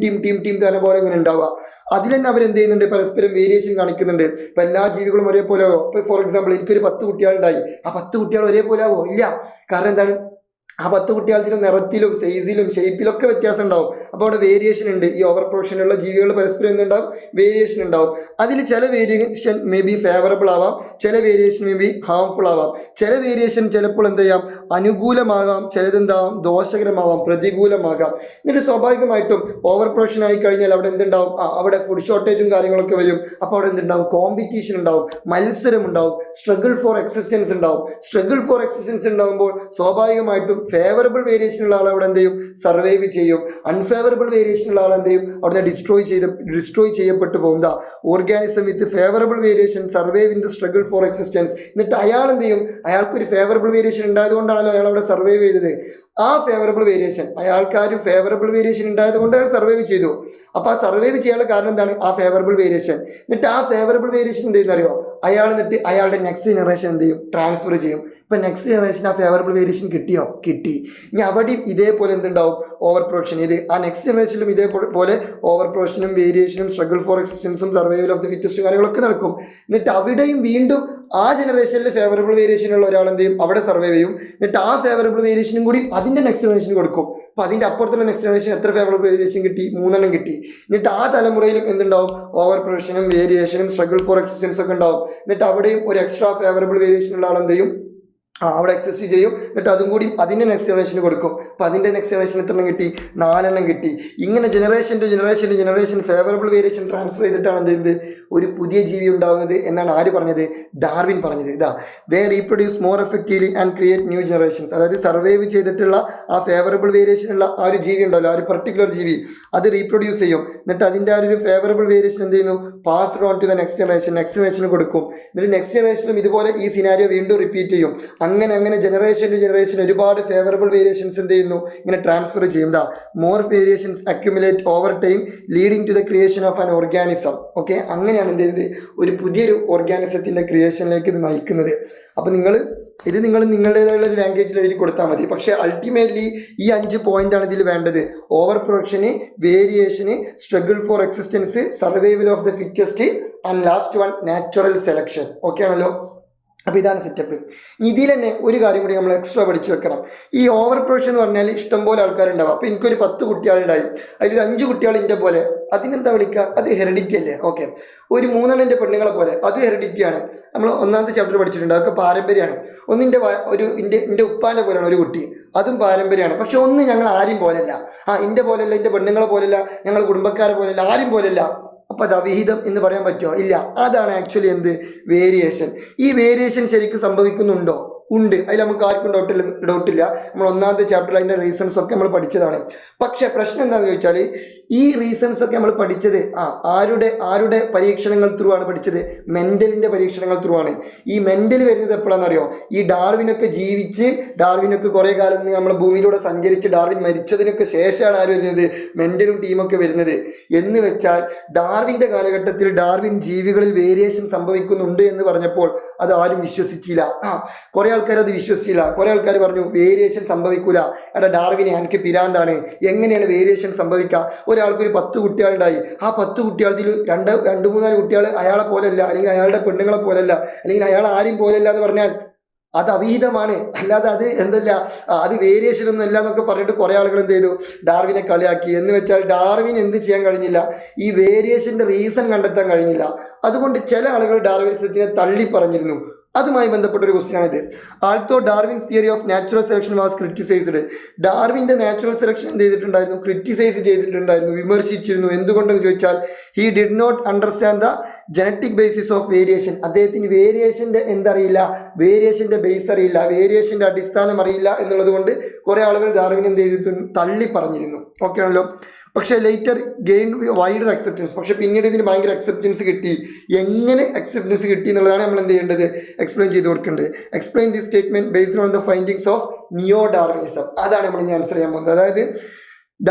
തന്നെ പോലെ ഇങ്ങനെ ഉണ്ടാവുക. അതിൽ തന്നെ അവരെന്ത് ചെയ്യുന്നുണ്ട്, പരസ്പരം വേരിയേഷൻ കാണിക്കുന്നുണ്ട്. ഇപ്പം എല്ലാ ജീവികളും ഒരേപോലെ ആവോ? ഇപ്പോൾ ഫോർ എക്സാമ്പിൾ എനിക്കൊരു 10 കുട്ടികളുണ്ടായി, ആ 10 കുട്ടികൾ ഒരേപോലെ ആവോ? ഇല്ല. കാരണം എന്താണ്, ആ 10 കുട്ടികളുടെ നിറത്തിലും സൈസിലും ഷേപ്പിലൊക്കെ വ്യത്യാസം ഉണ്ടാവും. അപ്പോൾ അവിടെ വേരിയേഷൻ ഉണ്ട്. ഈ ഓവർ പ്രൊഡക്ഷനുള്ള ജീവികൾ പരസ്പരം എന്തുണ്ടാവും, വേരിയേഷൻ ഉണ്ടാവും. അതിൽ ചില വേരിയേഷൻ മേ ബി ഫേവറബിൾ ആവാം, ചില വേരിയേഷൻ മേ ബി ഹാംഫുൾ ആവാം. ചില വേരിയേഷൻ ചിലപ്പോൾ എന്ത് ചെയ്യാം, അനുകൂലമാകാം, ചിലതെന്താവാം, ദോഷകരമാവാം, പ്രതികൂലമാകാം. എന്നിട്ട് സ്വാഭാവികമായിട്ടും ഓവർ പ്രൊഡക്ഷൻ ആയി കഴിഞ്ഞാൽ അവിടെ എന്തുണ്ടാവും, അവിടെ ഫുഡ് ഷോർട്ടേജും കാര്യങ്ങളൊക്കെ വരും. അപ്പോൾ അവിടെ എന്തുണ്ടാവും, കോമ്പറ്റീഷൻ ഉണ്ടാവും, മത്സരം ഉണ്ടാവും, സ്ട്രഗിൾ ഫോർ എക്സിസ്റ്റൻസ് ഉണ്ടാവും. സ്ട്രഗിൾ ഫോർ എക്സിസ്റ്റൻസ് ഉണ്ടാകുമ്പോൾ സ്വാഭാവികമായിട്ടും ഫേവറബിൾ വേരിയേഷൻ ഉള്ള ആൾ അവിടെ എന്ത് ചെയ്യും, സർവൈവ് ചെയ്യും. അൺഫേവറബിൾ വേരിയേഷൻ ഉള്ള ആൾ എന്ത് ചെയ്യും, അവിടെ ഡിസ്ട്രോയ് ചെയ്യപ്പെട്ടു പോകും. Organism with favourable variation survive in the struggle for existence. എന്നിട്ട് അയാൾ എന്ത് ചെയ്യും, അയാൾക്കൊരു ഫേവറബിൾ വേരിയേഷൻ ഉണ്ടായതുകൊണ്ടാണല്ലോ അയാൾ അവിടെ സർവൈവ് ചെയ്തത്. ആ ഫേവറബിൾ വേരിയേഷൻ, അയാൾക്കാരും ഫേവറബിൾ വേരിയേഷൻ ഉണ്ടായത് കൊണ്ട് അയാൾ സർവൈവ് ചെയ്തു. അപ്പോൾ ആ സർവൈവ് ചെയ്യാനുള്ള കാരണം എന്താണ്, ആ ഫേവറബിൾ വേരിയേഷൻ. എന്നിട്ട് ആ ഫേവറബിൾ വേരിയേഷൻ എന്ത് ചെയ്യുന്നറിയോ, അയാൾ എന്നിട്ട് അയാളുടെ നെക്സ്റ്റ് ജനറേഷൻ എന്ത് ചെയ്യും, ട്രാൻസ്ഫർ ചെയ്യും. ഇപ്പം നെക്സ്റ്റ് ജനറേഷൻ ആ ഫേവറബിൾ വേരിയേഷൻ കിട്ടി. ഇനി അവിടെയും ഇതേപോലെ എന്തുണ്ടാവും, ഓവർ പ്രൊഡക്ഷൻ. ആ നെക്സ്റ്റ് ജനറേഷനിലും ഇതേപോലെ ഓവർ പ്രൊഡക്ഷനും വേരിയേഷനും സ്ട്രഗിൾ ഫോർ എക്സിസ്റ്റൻസും സർവൈവൽ ഓഫ് ദി ഫിറ്റസ്റ്റ് കാര്യങ്ങളൊക്കെ നടക്കും. എന്നിട്ട് അവിടെയും വീണ്ടും ആ ജനറേഷനിൽ ഫേവറബിൾ വേരിയേഷൻ ഉള്ള ഒരാൾ എന്ത് ചെയ്യും, അവിടെ സർവൈവ് ചെയ്യും. എന്നിട്ട് ആ ഫേവറബിൾ വേരിയേഷനും കൂടി അതിൻ്റെ നെക്സ്റ്റ് ജനറേഷന് കൊടുക്കും. അപ്പോൾ അതിൻ്റെ അപ്പുറത്തുള്ള നെക്സ്റ്റ് ജനറേഷൻ എത്ര ഫേവറബിൾ വേരിയേഷൻ കിട്ടി, 3 കിട്ടി. എന്നിട്ട് ആ തലമുറയിലും എന്തുണ്ടാവും, ഓവർ പ്രൊഡക്ഷനും വേരിയേഷനും സ്ട്രഗിൾ ഫോർ എക്സിസ്റ്റൻസ് ഒക്കെ ഉണ്ടാവും. എന്നിട്ട് അവിടെയും ഒരു എക്സ്ട്രാ ഫേവറബിൾ വേരിയേഷൻ ഉള്ള ആൾ എന്ത് ചെയ്യും, അവിടെ എക്സസ് ചെയ്യും. എന്നിട്ട് അതും കൂടി അതിൻ്റെ നെക്സ്റ്റ് ജനറേഷന് കൊടുക്കും. അപ്പോൾ അതിൻ്റെ നെക്സ്റ്റ് ജനറേഷൻ എത്ര കിട്ടി, 4 കിട്ടി. ഇങ്ങനെ generation to generation favourable variation transfer ചെയ്തിട്ടാണ് എന്ത് ചെയ്യുന്നത്, ഒരു പുതിയ ജീവി ഉണ്ടാകുന്നത് എന്നാണ് ആര് പറഞ്ഞത്, ഡാർവിൻ പറഞ്ഞത്. They reproduce more effectively and create new generations. അതായത് സർവൈവ് ചെയ്തിട്ടുള്ള ആ ഫേവറബിൾ വേരിയേഷൻ ഉള്ള ആ ഒരു ജീവി ഉണ്ടല്ലോ, ആ ഒരു പർട്ടിക്കുലർ ജീവി അത് റീപ്രൊഡ്യൂസ് ചെയ്യും. എന്നിട്ട് അതിൻ്റെ ആ ഒരു ഫേവറബിൾ വേരിയേഷൻ എന്ത് ചെയ്യുന്നു, passed on to the next ജനറേഷന് കൊടുക്കും. എന്നിട്ട് നെക്സ്റ്റ് ജനറേഷനും ഇതുപോലെ ഈ സിനാരിയോ വീണ്ടും റിപ്പീറ്റ് ചെയ്യും. അങ്ങനെ ജനറേഷൻ ടു ജനറേഷൻ ഒരുപാട് ഫേവറബിൾ വേരിയേഷൻസ് എന്ത് ചെയ്യുന്നു, ഇങ്ങനെ ട്രാൻസ്ഫർ ചെയ്യും. More variations accumulate over time leading to the creation of an organism. Okay, അങ്ങനെയാണ് എന്ത് ചെയ്യുന്നത്, ഒരു പുതിയൊരു ഓർഗാനിസത്തിൻ്റെ ക്രിയേഷനിലേക്ക് ഇത് നയിക്കുന്നത്. അപ്പോൾ നിങ്ങൾ നിങ്ങളുടേതായുള്ള ഒരു ലാംഗ്വേജിൽ എഴുതി കൊടുത്താൽ മതി. പക്ഷേ അൾട്ടിമേറ്റ്ലി ഈ 5 പോയിന്റാണ് ഇതിൽ വേണ്ടത്. ഓവർ പ്രൊഡക്ഷന്, വേരിയേഷന്, struggle for existence, survival of the fittest and last one natural selection. Okay ആണല്ലോ. അപ്പോൾ ഇതാണ് സെറ്റപ്പ്. ഇതിൽ തന്നെ ഒരു കാര്യം കൂടി നമ്മൾ എക്സ്ട്രാ പഠിച്ചു വെക്കണം. ഈ ഓവർ പ്രൊഡക്ഷൻ എന്ന് പറഞ്ഞാൽ ഇഷ്ടംപോലെ ആൾക്കാരുണ്ടാവും. അപ്പോൾ എനിക്കൊരു 10 കുട്ടികളുണ്ടായി, അതിലൊരു 5 കുട്ടികൾ എൻ്റെ പോലെ, അതിനെന്താ വിളിക്കുക? അത് ഹെറിഡിറ്റി അല്ലേ? ഓക്കെ. ഒരു 3 എൻ്റെ പെണ്ണുങ്ങളെ പോലെ, അത് ഹെറിഡിറ്റിയാണ്. നമ്മൾ ഒന്നാമത്തെ ചാപ്റ്റർ പഠിച്ചിട്ടുണ്ട്, അതൊക്കെ പാരമ്പര്യമാണ്. ഒന്നിൻ്റെ എൻ്റെ ഉപ്പാൻ്റെ പോലെയാണ് ഒരു കുട്ടി, അതും പാരമ്പര്യമാണ്. പക്ഷെ ഒന്ന് ഞങ്ങൾ ആരും പോലെയല്ല, എൻ്റെ പോലെയല്ല, എൻ്റെ പെണ്ണുങ്ങളെ പോലെയല്ല, ഞങ്ങൾ കുടുംബക്കാരെ പോലെയല്ല, ആരും പോലെയല്ല. അപ്പോൾ അത് അവിഹിതം എന്ന് പറയാൻ പറ്റുമോ? ഇല്ല. അതാണ് ആക്ച്വലി എന്ത്? വേരിയേഷൻ. ഈ വേരിയേഷൻ ശരിക്കും സംഭവിക്കുന്നുണ്ടോ? ഉണ്ട്. അതിൽ നമുക്ക് ആർക്കും ഡൗട്ടില്ല. നമ്മൾ ഒന്നാമത്തെ ചാപ്റ്ററിൽ അതിൻ്റെ റീസൺസ് ഒക്കെ നമ്മൾ പഠിച്ചതാണ്. പക്ഷേ പ്രശ്നം എന്താണെന്ന് ചോദിച്ചാൽ, ഈ റീസൺസ് ഒക്കെ നമ്മൾ പഠിച്ചത് ആരുടെ പരീക്ഷണങ്ങൾ ത്രൂ ആണ് പഠിച്ചത്? മെൻ്റലിൻ്റെ പരീക്ഷണങ്ങൾ ത്രൂ ആണ്. ഈ മെൻ്റൽ വരുന്നത് എപ്പോഴാണെന്നറിയോ? ഈ ഡാർവിനൊക്കെ ജീവിച്ച്, ഡാർവിനൊക്കെ കുറേ കാലം നമ്മൾ ഭൂമിയിലൂടെ സഞ്ചരിച്ച് ഡാർവിൻ മരിച്ചതിനൊക്കെ ശേഷമാണ് ആര് വരുന്നത്? മെൻ്റലും ടീമൊക്കെ വരുന്നത്. എന്ന് വെച്ചാൽ ഡാർവിൻ്റെ കാലഘട്ടത്തിൽ ഡാർവിൻ ജീവികളിൽ വേരിയേഷൻ സംഭവിക്കുന്നുണ്ട് എന്ന് പറഞ്ഞപ്പോൾ അത് ആരും വിശ്വസിച്ചില്ല. കുറേ ആൾക്കാർ അത് വിശ്വസിച്ചില്ല. കുറേ ആൾക്കാർ പറഞ്ഞു വേരിയേഷൻ സംഭവിക്കൂല, എടാ ഡാർവിനെ എനിക്ക് പിരാന്താണ്, എങ്ങനെയാണ് വേരിയേഷൻ സംഭവിക്കുക? ഒരാൾക്കൊരു 10 കുട്ടികളുണ്ടായി, ആ 10 കുട്ടികളിൽ 2-3 കുട്ടികൾ അയാളെ പോലെയല്ല, അല്ലെങ്കിൽ അയാളുടെ പെണ്ണുങ്ങളെ പോലെയല്ല, അല്ലെങ്കിൽ അയാൾ ആരും പോലെയല്ല എന്ന് പറഞ്ഞാൽ അത് അവിഹിതമാണ്. അല്ലാതെ അത് എന്തല്ല, അത് വേരിയേഷൻ ഒന്നും അല്ല എന്നൊക്കെ പറഞ്ഞിട്ട് കുറേ ആളുകൾ എന്ത് ചെയ്തു? ഡാർവിനെ കളിയാക്കി. എന്ന് വെച്ചാൽ ഡാർവിൻ എന്ത് ചെയ്യാൻ കഴിഞ്ഞില്ല? ഈ വേരിയേഷൻ്റെ റീസൺ കണ്ടെത്താൻ കഴിഞ്ഞില്ല. അതുകൊണ്ട് ചില ആളുകൾ ഡാർവിനിസത്തിനെ തള്ളി പറഞ്ഞിരുന്നു. അതുമായി ബന്ധപ്പെട്ട ഒരു ക്വസ്റ്റ്യനാണിത്. Although Darwin's theory of natural selection was criticised. ഡാർവിൻ്റെ നാച്ചുറൽ സെലക്ഷൻ എന്ത് ചെയ്തിട്ടുണ്ടായിരുന്നു? ക്രിറ്റിസൈസ് ചെയ്തിട്ടുണ്ടായിരുന്നു, വിമർശിച്ചിരുന്നു. എന്തുകൊണ്ടെന്ന് ചോദിച്ചാൽ, he did not understand the genetic basis of variation. അദ്ദേഹത്തിന് വേരിയേഷൻ്റെ എന്തറിയില്ല? വേരിയേഷൻ്റെ ബേസ് അറിയില്ല, വേരിയേഷൻ്റെ അടിസ്ഥാനം അറിയില്ല എന്നുള്ളത് കൊണ്ട് കുറേ ആളുകൾ ഡാർവിൻ എന്ത് ചെയ്തിട്ടുണ്ട്? തള്ളി പറഞ്ഞിരുന്നു. ഓക്കെ ആണല്ലോ. പക്ഷേ ലേറ്റർ ഗെയിൻ വൈഡർ അക്സെപ്റ്റൻസ്. പക്ഷെ പിന്നീട് ഇതിന് ഭയങ്കര അക്സെപ്റ്റൻസ് കിട്ടി. എങ്ങനെ അക്സെപ്റ്റൻസ് കിട്ടി എന്നുള്ളതാണ് നമ്മൾ എന്ത് ചെയ്യേണ്ടത്? എക്സ്പ്ലെയിൻ ചെയ്ത് കൊടുക്കേണ്ടത്. Explain the statement based on the findings of neo Darwinism. അതാണ് നമ്മൾ ഇനി ആൻസർ ചെയ്യാൻ പോകുന്നത്. അതായത്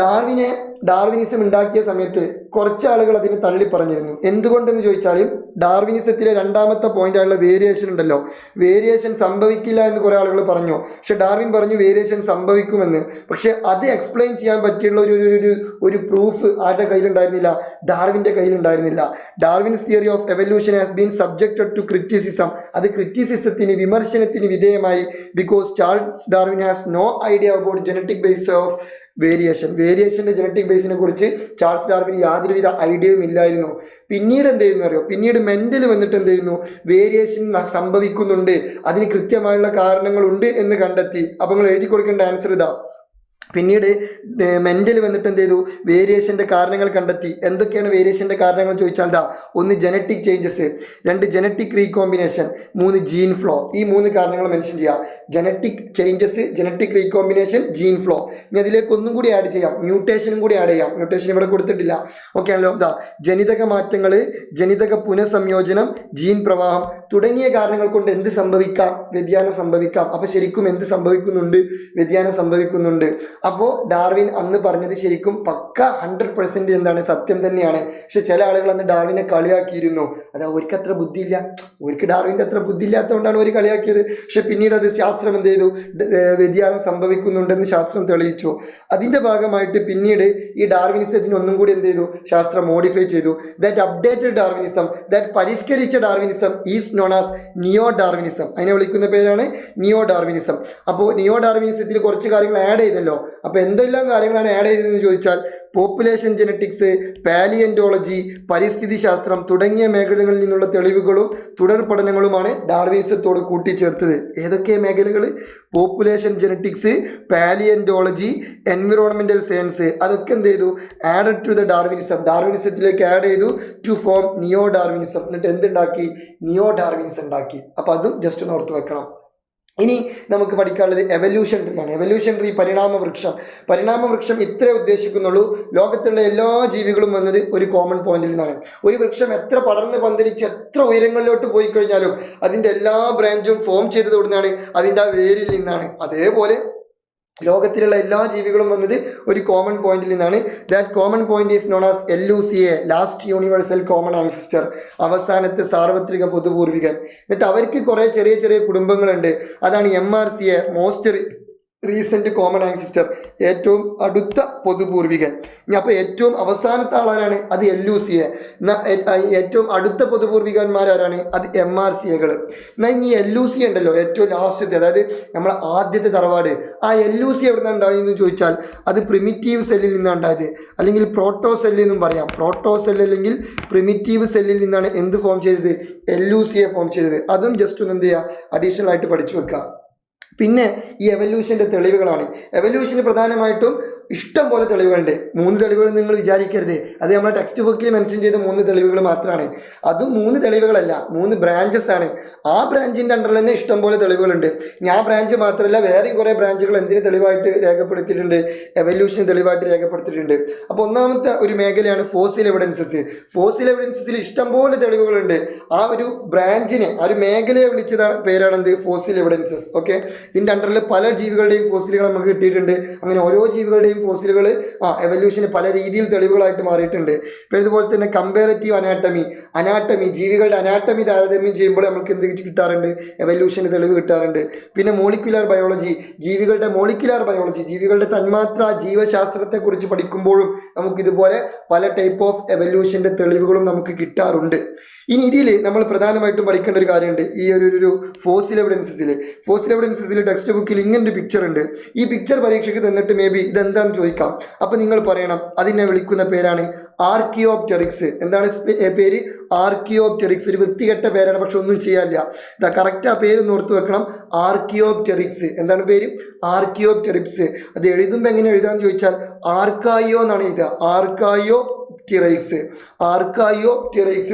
ഡാർവിനിസം ഉണ്ടാക്കിയ സമയത്ത് കുറച്ച് ആളുകൾ അതിന് തള്ളി പറഞ്ഞിരുന്നു. എന്തുകൊണ്ടെന്ന് ചോദിച്ചാൽ, ഡാർവിനിസത്തിലെ രണ്ടാമത്തെ പോയിന്റായുള്ള വേരിയേഷൻ ഉണ്ടല്ലോ, വേരിയേഷൻ സംഭവിക്കില്ല എന്ന് കുറേ ആളുകൾ പറഞ്ഞു. പക്ഷെ ഡാർവിൻ പറഞ്ഞു വേരിയേഷൻ സംഭവിക്കുമെന്ന്. പക്ഷെ അത് എക്സ്പ്ലെയിൻ ചെയ്യാൻ പറ്റിയുള്ള ഒരു പ്രൂഫ് ആരുടെ കയ്യിലുണ്ടായിരുന്നില്ല? ഡാർവിൻ്റെ കയ്യിലുണ്ടായിരുന്നില്ല. Darwin's theory of evolution has been subjected to criticism. അത് ക്രിറ്റിസിസത്തിന്, വിമർശനത്തിന് വിധേയമായി. Because Charles Darwin has no idea about genetic base of വേരിയേഷൻ്റെ ജനറ്റിക് ബേസിനെ കുറിച്ച് ചാൾസ് ഡാർവിന് യാതൊരുവിധ ഐഡിയയും ഇല്ലായിരുന്നു. പിന്നീട് എന്ത് ചെയ്യുന്നു അറിയോ? പിന്നീട് മെൻ്റൽ വന്നിട്ട് എന്ത് ചെയ്യുന്നു? വേരിയേഷൻ സംഭവിക്കുന്നുണ്ട്, അതിന് കൃത്യമായുള്ള കാരണങ്ങളുണ്ട് എന്ന് കണ്ടെത്തി. അപ്പോൾ നിങ്ങൾ എഴുതി കൊടുക്കേണ്ട ആൻസർ ഇതാ. പിന്നീട് മെൻ്റൽ വന്നിട്ട് എന്ത് ചെയ്തു? വേരിയേഷൻ്റെ കാരണങ്ങൾ കണ്ടെത്തി. എന്തൊക്കെയാണ് വേരിയേഷൻ്റെ കാരണങ്ങൾ ചോദിച്ചാൽ ദാ, 1 genetic changes, 2 genetic recombination, 3 gene flow. ഈ 3 കാരണങ്ങൾ മെൻഷൻ ചെയ്യാം. Genetic changes, genetic recombination, gene flow. ഇനി അതിലേക്ക് ഒന്നും കൂടി ആഡ് ചെയ്യാം, മ്യൂട്ടേഷനും കൂടി ആഡ് ചെയ്യാം. മ്യൂട്ടേഷൻ ഇവിടെ കൊടുത്തിട്ടില്ല. ഓക്കെ ആണല്ലോ. ദാ ജനിതക മാറ്റങ്ങൾ, ജനിതക പുനഃസംയോജനം, ജീൻ പ്രവാഹം തുടങ്ങിയ കാരണങ്ങൾ കൊണ്ട് എന്ത് സംഭവിക്കാം? വ്യതിയാനം സംഭവിക്കാം. അപ്പോൾ ശരിക്കും എന്ത് സംഭവിക്കുന്നുണ്ട്? വ്യതിയാനം സംഭവിക്കുന്നുണ്ട്. അപ്പോൾ ഡാർവിൻ അന്ന് പറഞ്ഞത് ശരിക്കും പക്ക 100% എന്താണ്? സത്യം തന്നെയാണ്. പക്ഷെ ചില ആളുകൾ അന്ന് ഡാർവിനെ കളിയാക്കിയിരുന്നു. അത് അവർക്ക് അത്ര ബുദ്ധിയില്ല, അവർക്ക് ഡാർവിൻ്റെ അത്ര ബുദ്ധി ഇല്ലാത്തതുകൊണ്ടാണ് അവർ കളിയാക്കിയത്. പക്ഷെ പിന്നീട് അത് ശാസ്ത്രം എന്ത് ചെയ്തു? വ്യതിയാനം സംഭവിക്കുന്നുണ്ടെന്ന് ശാസ്ത്രം തെളിയിച്ചു. അതിൻ്റെ ഭാഗമായിട്ട് പിന്നീട് ഈ ഡാർവിനിസത്തിന് ഒന്നും കൂടി എന്ത് ചെയ്തു? ശാസ്ത്രം മോഡിഫൈ ചെയ്തു. ദാറ്റ് അപ്ഡേറ്റഡ് ഡാർവിനിസം, ദാറ്റ് പരിഷ്കരിച്ച Darwinism is known as neo Darwinism. അതിനെ വിളിക്കുന്ന പേരാണ് നിയോ ഡാർവിനിസം. അപ്പോൾ നിയോ ഡാർവിനിസത്തിൽ കുറച്ച് കാര്യങ്ങൾ ആഡ് ചെയ്തല്ലോ. അപ്പോൾ എന്തെല്ലാം കാര്യങ്ങളാണ് ആഡ് ചെയ്തതെന്ന് ചോദിച്ചാൽ, പോപ്പുലേഷൻ ജനറ്റിക്സ്, പാലിയന്റോളജി, പരിസ്ഥിതി ശാസ്ത്രം തുടങ്ങിയ മേഖലകളിൽ നിന്നുള്ള തെളിവുകളും തുടർ പഠനങ്ങളുമാണ് ഡാർവിനിസത്തോട് കൂട്ടിച്ചേർത്തത്. ഏതൊക്കെ മേഖലകൾ? Population genetics, palaeontology, environmental science, അതൊക്കെ എന്ത് ചെയ്തു? Added to the Darwinism. ഡാർവിനിസത്തിലേക്ക് ആഡ് ചെയ്തു ടു ഫോം നിയോ ഡാർവിനിസം. എന്നിട്ട് എന്തുണ്ടാക്കി? നിയോ ഡാർവിനിസം ഉണ്ടാക്കി. അപ്പോൾ അതും ജസ്റ്റ് ഒന്ന് ഓർത്ത് വെക്കണം. ഇനി നമുക്ക് പഠിക്കാനുള്ളത് എവല്യൂഷൻ ട്രീ ആണ്. എവല്യൂഷൻ ട്രീ, പരിണാമവൃക്ഷം ഇത്രേ ഉദ്ദേശിക്കുന്നുള്ളൂ. ലോകത്തുള്ള എല്ലാ ജീവികളും വന്നത് ഒരു കോമൺ പോയിന്റിൽ നിന്നാണ്. ഒരു വൃക്ഷം എത്ര പടർന്ന് പന്തലിച്ച് എത്ര ഉയരങ്ങളിലോട്ട് പോയി കഴിഞ്ഞാലും അതിൻ്റെ എല്ലാ ബ്രാഞ്ചും ഫോം ചെയ്തത് എവിടുന്നാണ്? അതിൻ്റെ ആ വേരിൽ നിന്നാണ്. അതേപോലെ ലോകത്തിലുള്ള എല്ലാ ജീവികളും വന്നത് ഒരു കോമൺ പോയിന്റിൽ നിന്നാണ്. That common point is known as LUCA, last universal common ancestor, അവസാനത്തെ സാർവത്രിക പൊതുപൂർവികൻ. എന്നിട്ട് അവർക്ക് കുറേ ചെറിയ ചെറിയ കുടുംബങ്ങളുണ്ട്. അതാണ് MRCA, most recent common ancestor, ഏറ്റവും അടുത്ത പൊതുപൂർവികൻ. ഇനി അപ്പോൾ ഏറ്റവും അവസാനത്തെ ആളാരാണ്? അത് LUCA. ഏറ്റവും അടുത്ത പൊതുപൂർവികന്മാരാരാണ്? അത് MRCAകൾ. എന്നാൽ ഇനി LUCA ഉണ്ടല്ലോ, ഏറ്റവും ലാസ്റ്റത്തെ, അതായത് നമ്മളെ ആദ്യത്തെ തറവാട്, ആ LUCA എവിടെ നിന്നാണ് ഉണ്ടായതെന്ന് ചോദിച്ചാൽ അത് പ്രിമിറ്റീവ് സെല്ലിൽ നിന്നാണ് ഉണ്ടായത്, അല്ലെങ്കിൽ പ്രോട്ടോ സെല്ലിൽ എന്നും പറയാം. പ്രോട്ടോ സെൽ അല്ലെങ്കിൽ പ്രിമിറ്റീവ് സെല്ലിൽ നിന്നാണ് എന്ത് ഫോം ചെയ്തത്? LUCA ഫോം ചെയ്തത്. അതും ജസ്റ്റ് ഒന്ന് എന്ത് ചെയ്യുക, അഡീഷണൽ ആയിട്ട് പഠിച്ചു വെക്കുക. പിന്നെ ഈ എവല്യൂഷൻ്റെ തെളിവുകളാണ്. എവല്യൂഷന് പ്രധാനമായിട്ടും ഇഷ്ടം പോലെ തെളിവുകളുണ്ട്. 3 തെളിവുകൾ നിങ്ങൾ വിചാരിക്കരുത്, അത് നമ്മുടെ ടെക്സ്റ്റ് ബുക്കിൽ മെൻഷൻ ചെയ്ത 3 തെളിവുകൾ മാത്രമാണ്. അതും 3 തെളിവുകളല്ല, 3 ബ്രാഞ്ചസ് ആണ്. ആ ബ്രാഞ്ചിൻ്റെ അണ്ടറിൽ തന്നെ ഇഷ്ടം പോലെ തെളിവുകളുണ്ട്. ഞാൻ ബ്രാഞ്ച് മാത്രമല്ല, വേറെയും കുറേ ബ്രാഞ്ചുകൾ എന്തിന് തെളിവായിട്ട് രേഖപ്പെടുത്തിയിട്ടുണ്ട്? എവല്യൂഷൻ തെളിവായിട്ട് രേഖപ്പെടുത്തിയിട്ടുണ്ട്. അപ്പോൾ ഒന്നാമത്തെ ഒരു മേഖലയാണ് ഫോസിൽ എവിഡൻസസ്. ഫോസിൽ എവിഡൻസസിൽ ഇഷ്ടം പോലെ തെളിവുകളുണ്ട്. ആ ഒരു ബ്രാഞ്ചിനെ, ആ ഒരു മേഖലയെ വിളിച്ചതാണ് പേരാണെന്ത്? Fossil evidences. ഓക്കെ, ഇതിൻ്റെ അണ്ടറിൽ പല ജീവികളുടെയും ഫോസിലുകൾ നമുക്ക് കിട്ടിയിട്ടുണ്ട്. അങ്ങനെ ഓരോ ജീവികളുടെയും ഫോസിലുകൾ എവല്യൂഷന് പല രീതിയിൽ തെളിവുകളായിട്ട് മാറിയിട്ടുണ്ട്. ഇപ്പോൾ ഇതുപോലെ തന്നെ കമ്പാരറ്റീവ് അനാട്ടമി, ജീവികളുടെ അനാട്ടമി താരതമ്യം ചെയ്യുമ്പോൾ നമുക്ക് എന്ത് കിട്ടാറുണ്ട്? എവല്യൂഷന് തെളിവ് കിട്ടാറുണ്ട്. പിന്നെ മോളിക്കുലാർ ബയോളജി, ജീവികളുടെ മോളിക്കുലാർ ബയോളജി, ജീവികളുടെ തന്മാത്ര ജീവശാസ്ത്രത്തെക്കുറിച്ച് പഠിക്കുമ്പോഴും നമുക്കിതുപോലെ പല ടൈപ്പ് ഓഫ് എവല്യൂഷൻ്റെ തെളിവുകളും നമുക്ക് കിട്ടാറുണ്ട്. ഇനി ഇതിൽ നമ്മൾ പ്രധാനമായിട്ടും പഠിക്കേണ്ട ഒരു കാര്യമുണ്ട്. ഈ ഒരു ഫോസിൽ എവിഡൻസസിൽ ടെക്സ്റ്റ് ബുക്കിൽ ഇങ്ങനൊരു പിക്ചർ ഉണ്ട്. ഈ പിക്ചർ പരീക്ഷയ്ക്ക് തന്നിട്ട് മേ ബി ഇതെന്താണെന്ന് ചോദിക്കാം. അപ്പോൾ നിങ്ങൾ പറയണം അതിനെ വിളിക്കുന്ന പേരാണ് ആർക്കിയോപ്റ്റെറിക്സ്. എന്താണ് പേര്? ആർക്കിയോപ്റ്റെറിക്സ്. ഒരു വൃത്തികെട്ട പേരാണ്, പക്ഷെ ഒന്നും ചെയ്യാനില്ല. ഇതാ കറക്റ്റ് ആ പേരൊന്ന് ഓർത്ത് വെക്കണം. ആർക്കിയോപ്റ്റെറിക്സ്. എന്താണ് പേര്? ആർക്കിയോപ്റ്റെറിക്സ്. അത് എഴുതുമ്പോൾ എങ്ങനെ എഴുതാമെന്ന് ചോദിച്ചാൽ ആർക്കായോ എന്നാണ് എഴുതുക. ആർക്കിയോപ്റ്റെറിക്സ്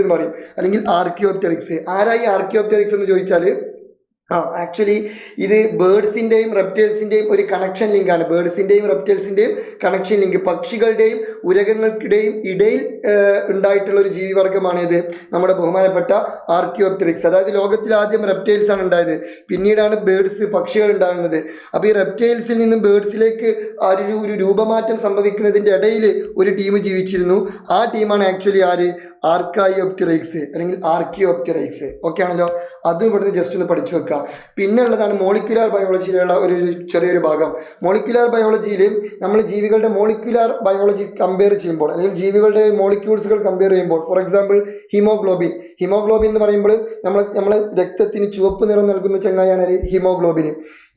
എന്ന് പറയും, അല്ലെങ്കിൽ ആർക്കിയോപ്റ്റെറിക്സ്. ആരായി ആർക്കിയോപ്റ്റെറിക്സ് എന്ന് ചോദിച്ചാൽ ആക്ച്വലി ഇത് ബേർഡ്സിൻ്റെയും റെപ്റ്റൈൽസിൻ്റെയും ഒരു കണക്ഷൻ ലിങ്കാണ്. ബേർഡ്സിൻ്റെയും റെപ്റ്റൈൽസിൻ്റെയും കണക്ഷൻ ലിങ്ക്, പക്ഷികളുടെയും ഉരകങ്ങൾക്കിടെയും ഇടയിൽ ഉണ്ടായിട്ടുള്ള ഒരു ജീവിവർഗമാണിത്, നമ്മുടെ ബഹുമാനപ്പെട്ട ആർക്കിയോപ്റ്റെറിക്സ്. അതായത് ലോകത്തിൽ ആദ്യം റെപ്റ്റൈൽസ് ആണ് ഉണ്ടായത്, പിന്നീടാണ് ബേർഡ്സ്, പക്ഷികൾ ഉണ്ടാകുന്നത്. അപ്പോൾ ഈ റെപ്റ്റൈൽസിൽ നിന്നും ബേർഡ്സിലേക്ക് ഒരു രൂപമാറ്റം സംഭവിക്കുന്നതിൻ്റെ ഇടയിൽ ഒരു ടീം ജീവിച്ചിരുന്നു. ആ ടീമാണ് ആക്ച്വലി ആര്? ആർക്കിയോപ്റ്റെറിക്സ് അല്ലെങ്കിൽ ആർക്കിയോപ്റ്റെറിക്സ്. ഓക്കെ ആണല്ലോ, അതും ഇവിടുന്ന് ജസ്റ്റ് ഒന്ന് പഠിച്ചു വെക്കുക. പിന്നെ ഉള്ളതാണ് മോളിക്കുലാർ ബയോളജിയിലുള്ള ഒരു ചെറിയൊരു ഭാഗം. മോളിക്കുലാർ ബയോളജിയിൽ നമ്മൾ ജീവികളുടെ മോളിക്കുലാർ ബയോളജി കമ്പയർ ചെയ്യുമ്പോൾ, അല്ലെങ്കിൽ ജീവികളുടെ മോളിക്യൂൾസുകൾ കമ്പയർ ചെയ്യുമ്പോൾ, ഫോർ എക്സാമ്പിൾ ഹീമോഗ്ലോബിൻ എന്ന് പറയുമ്പോൾ നമ്മളെ രക്തത്തിന് ചുവപ്പ് നിറം നൽകുന്ന ചങ്ങായാണ് ഹീമോഗ്ലോബിൻ.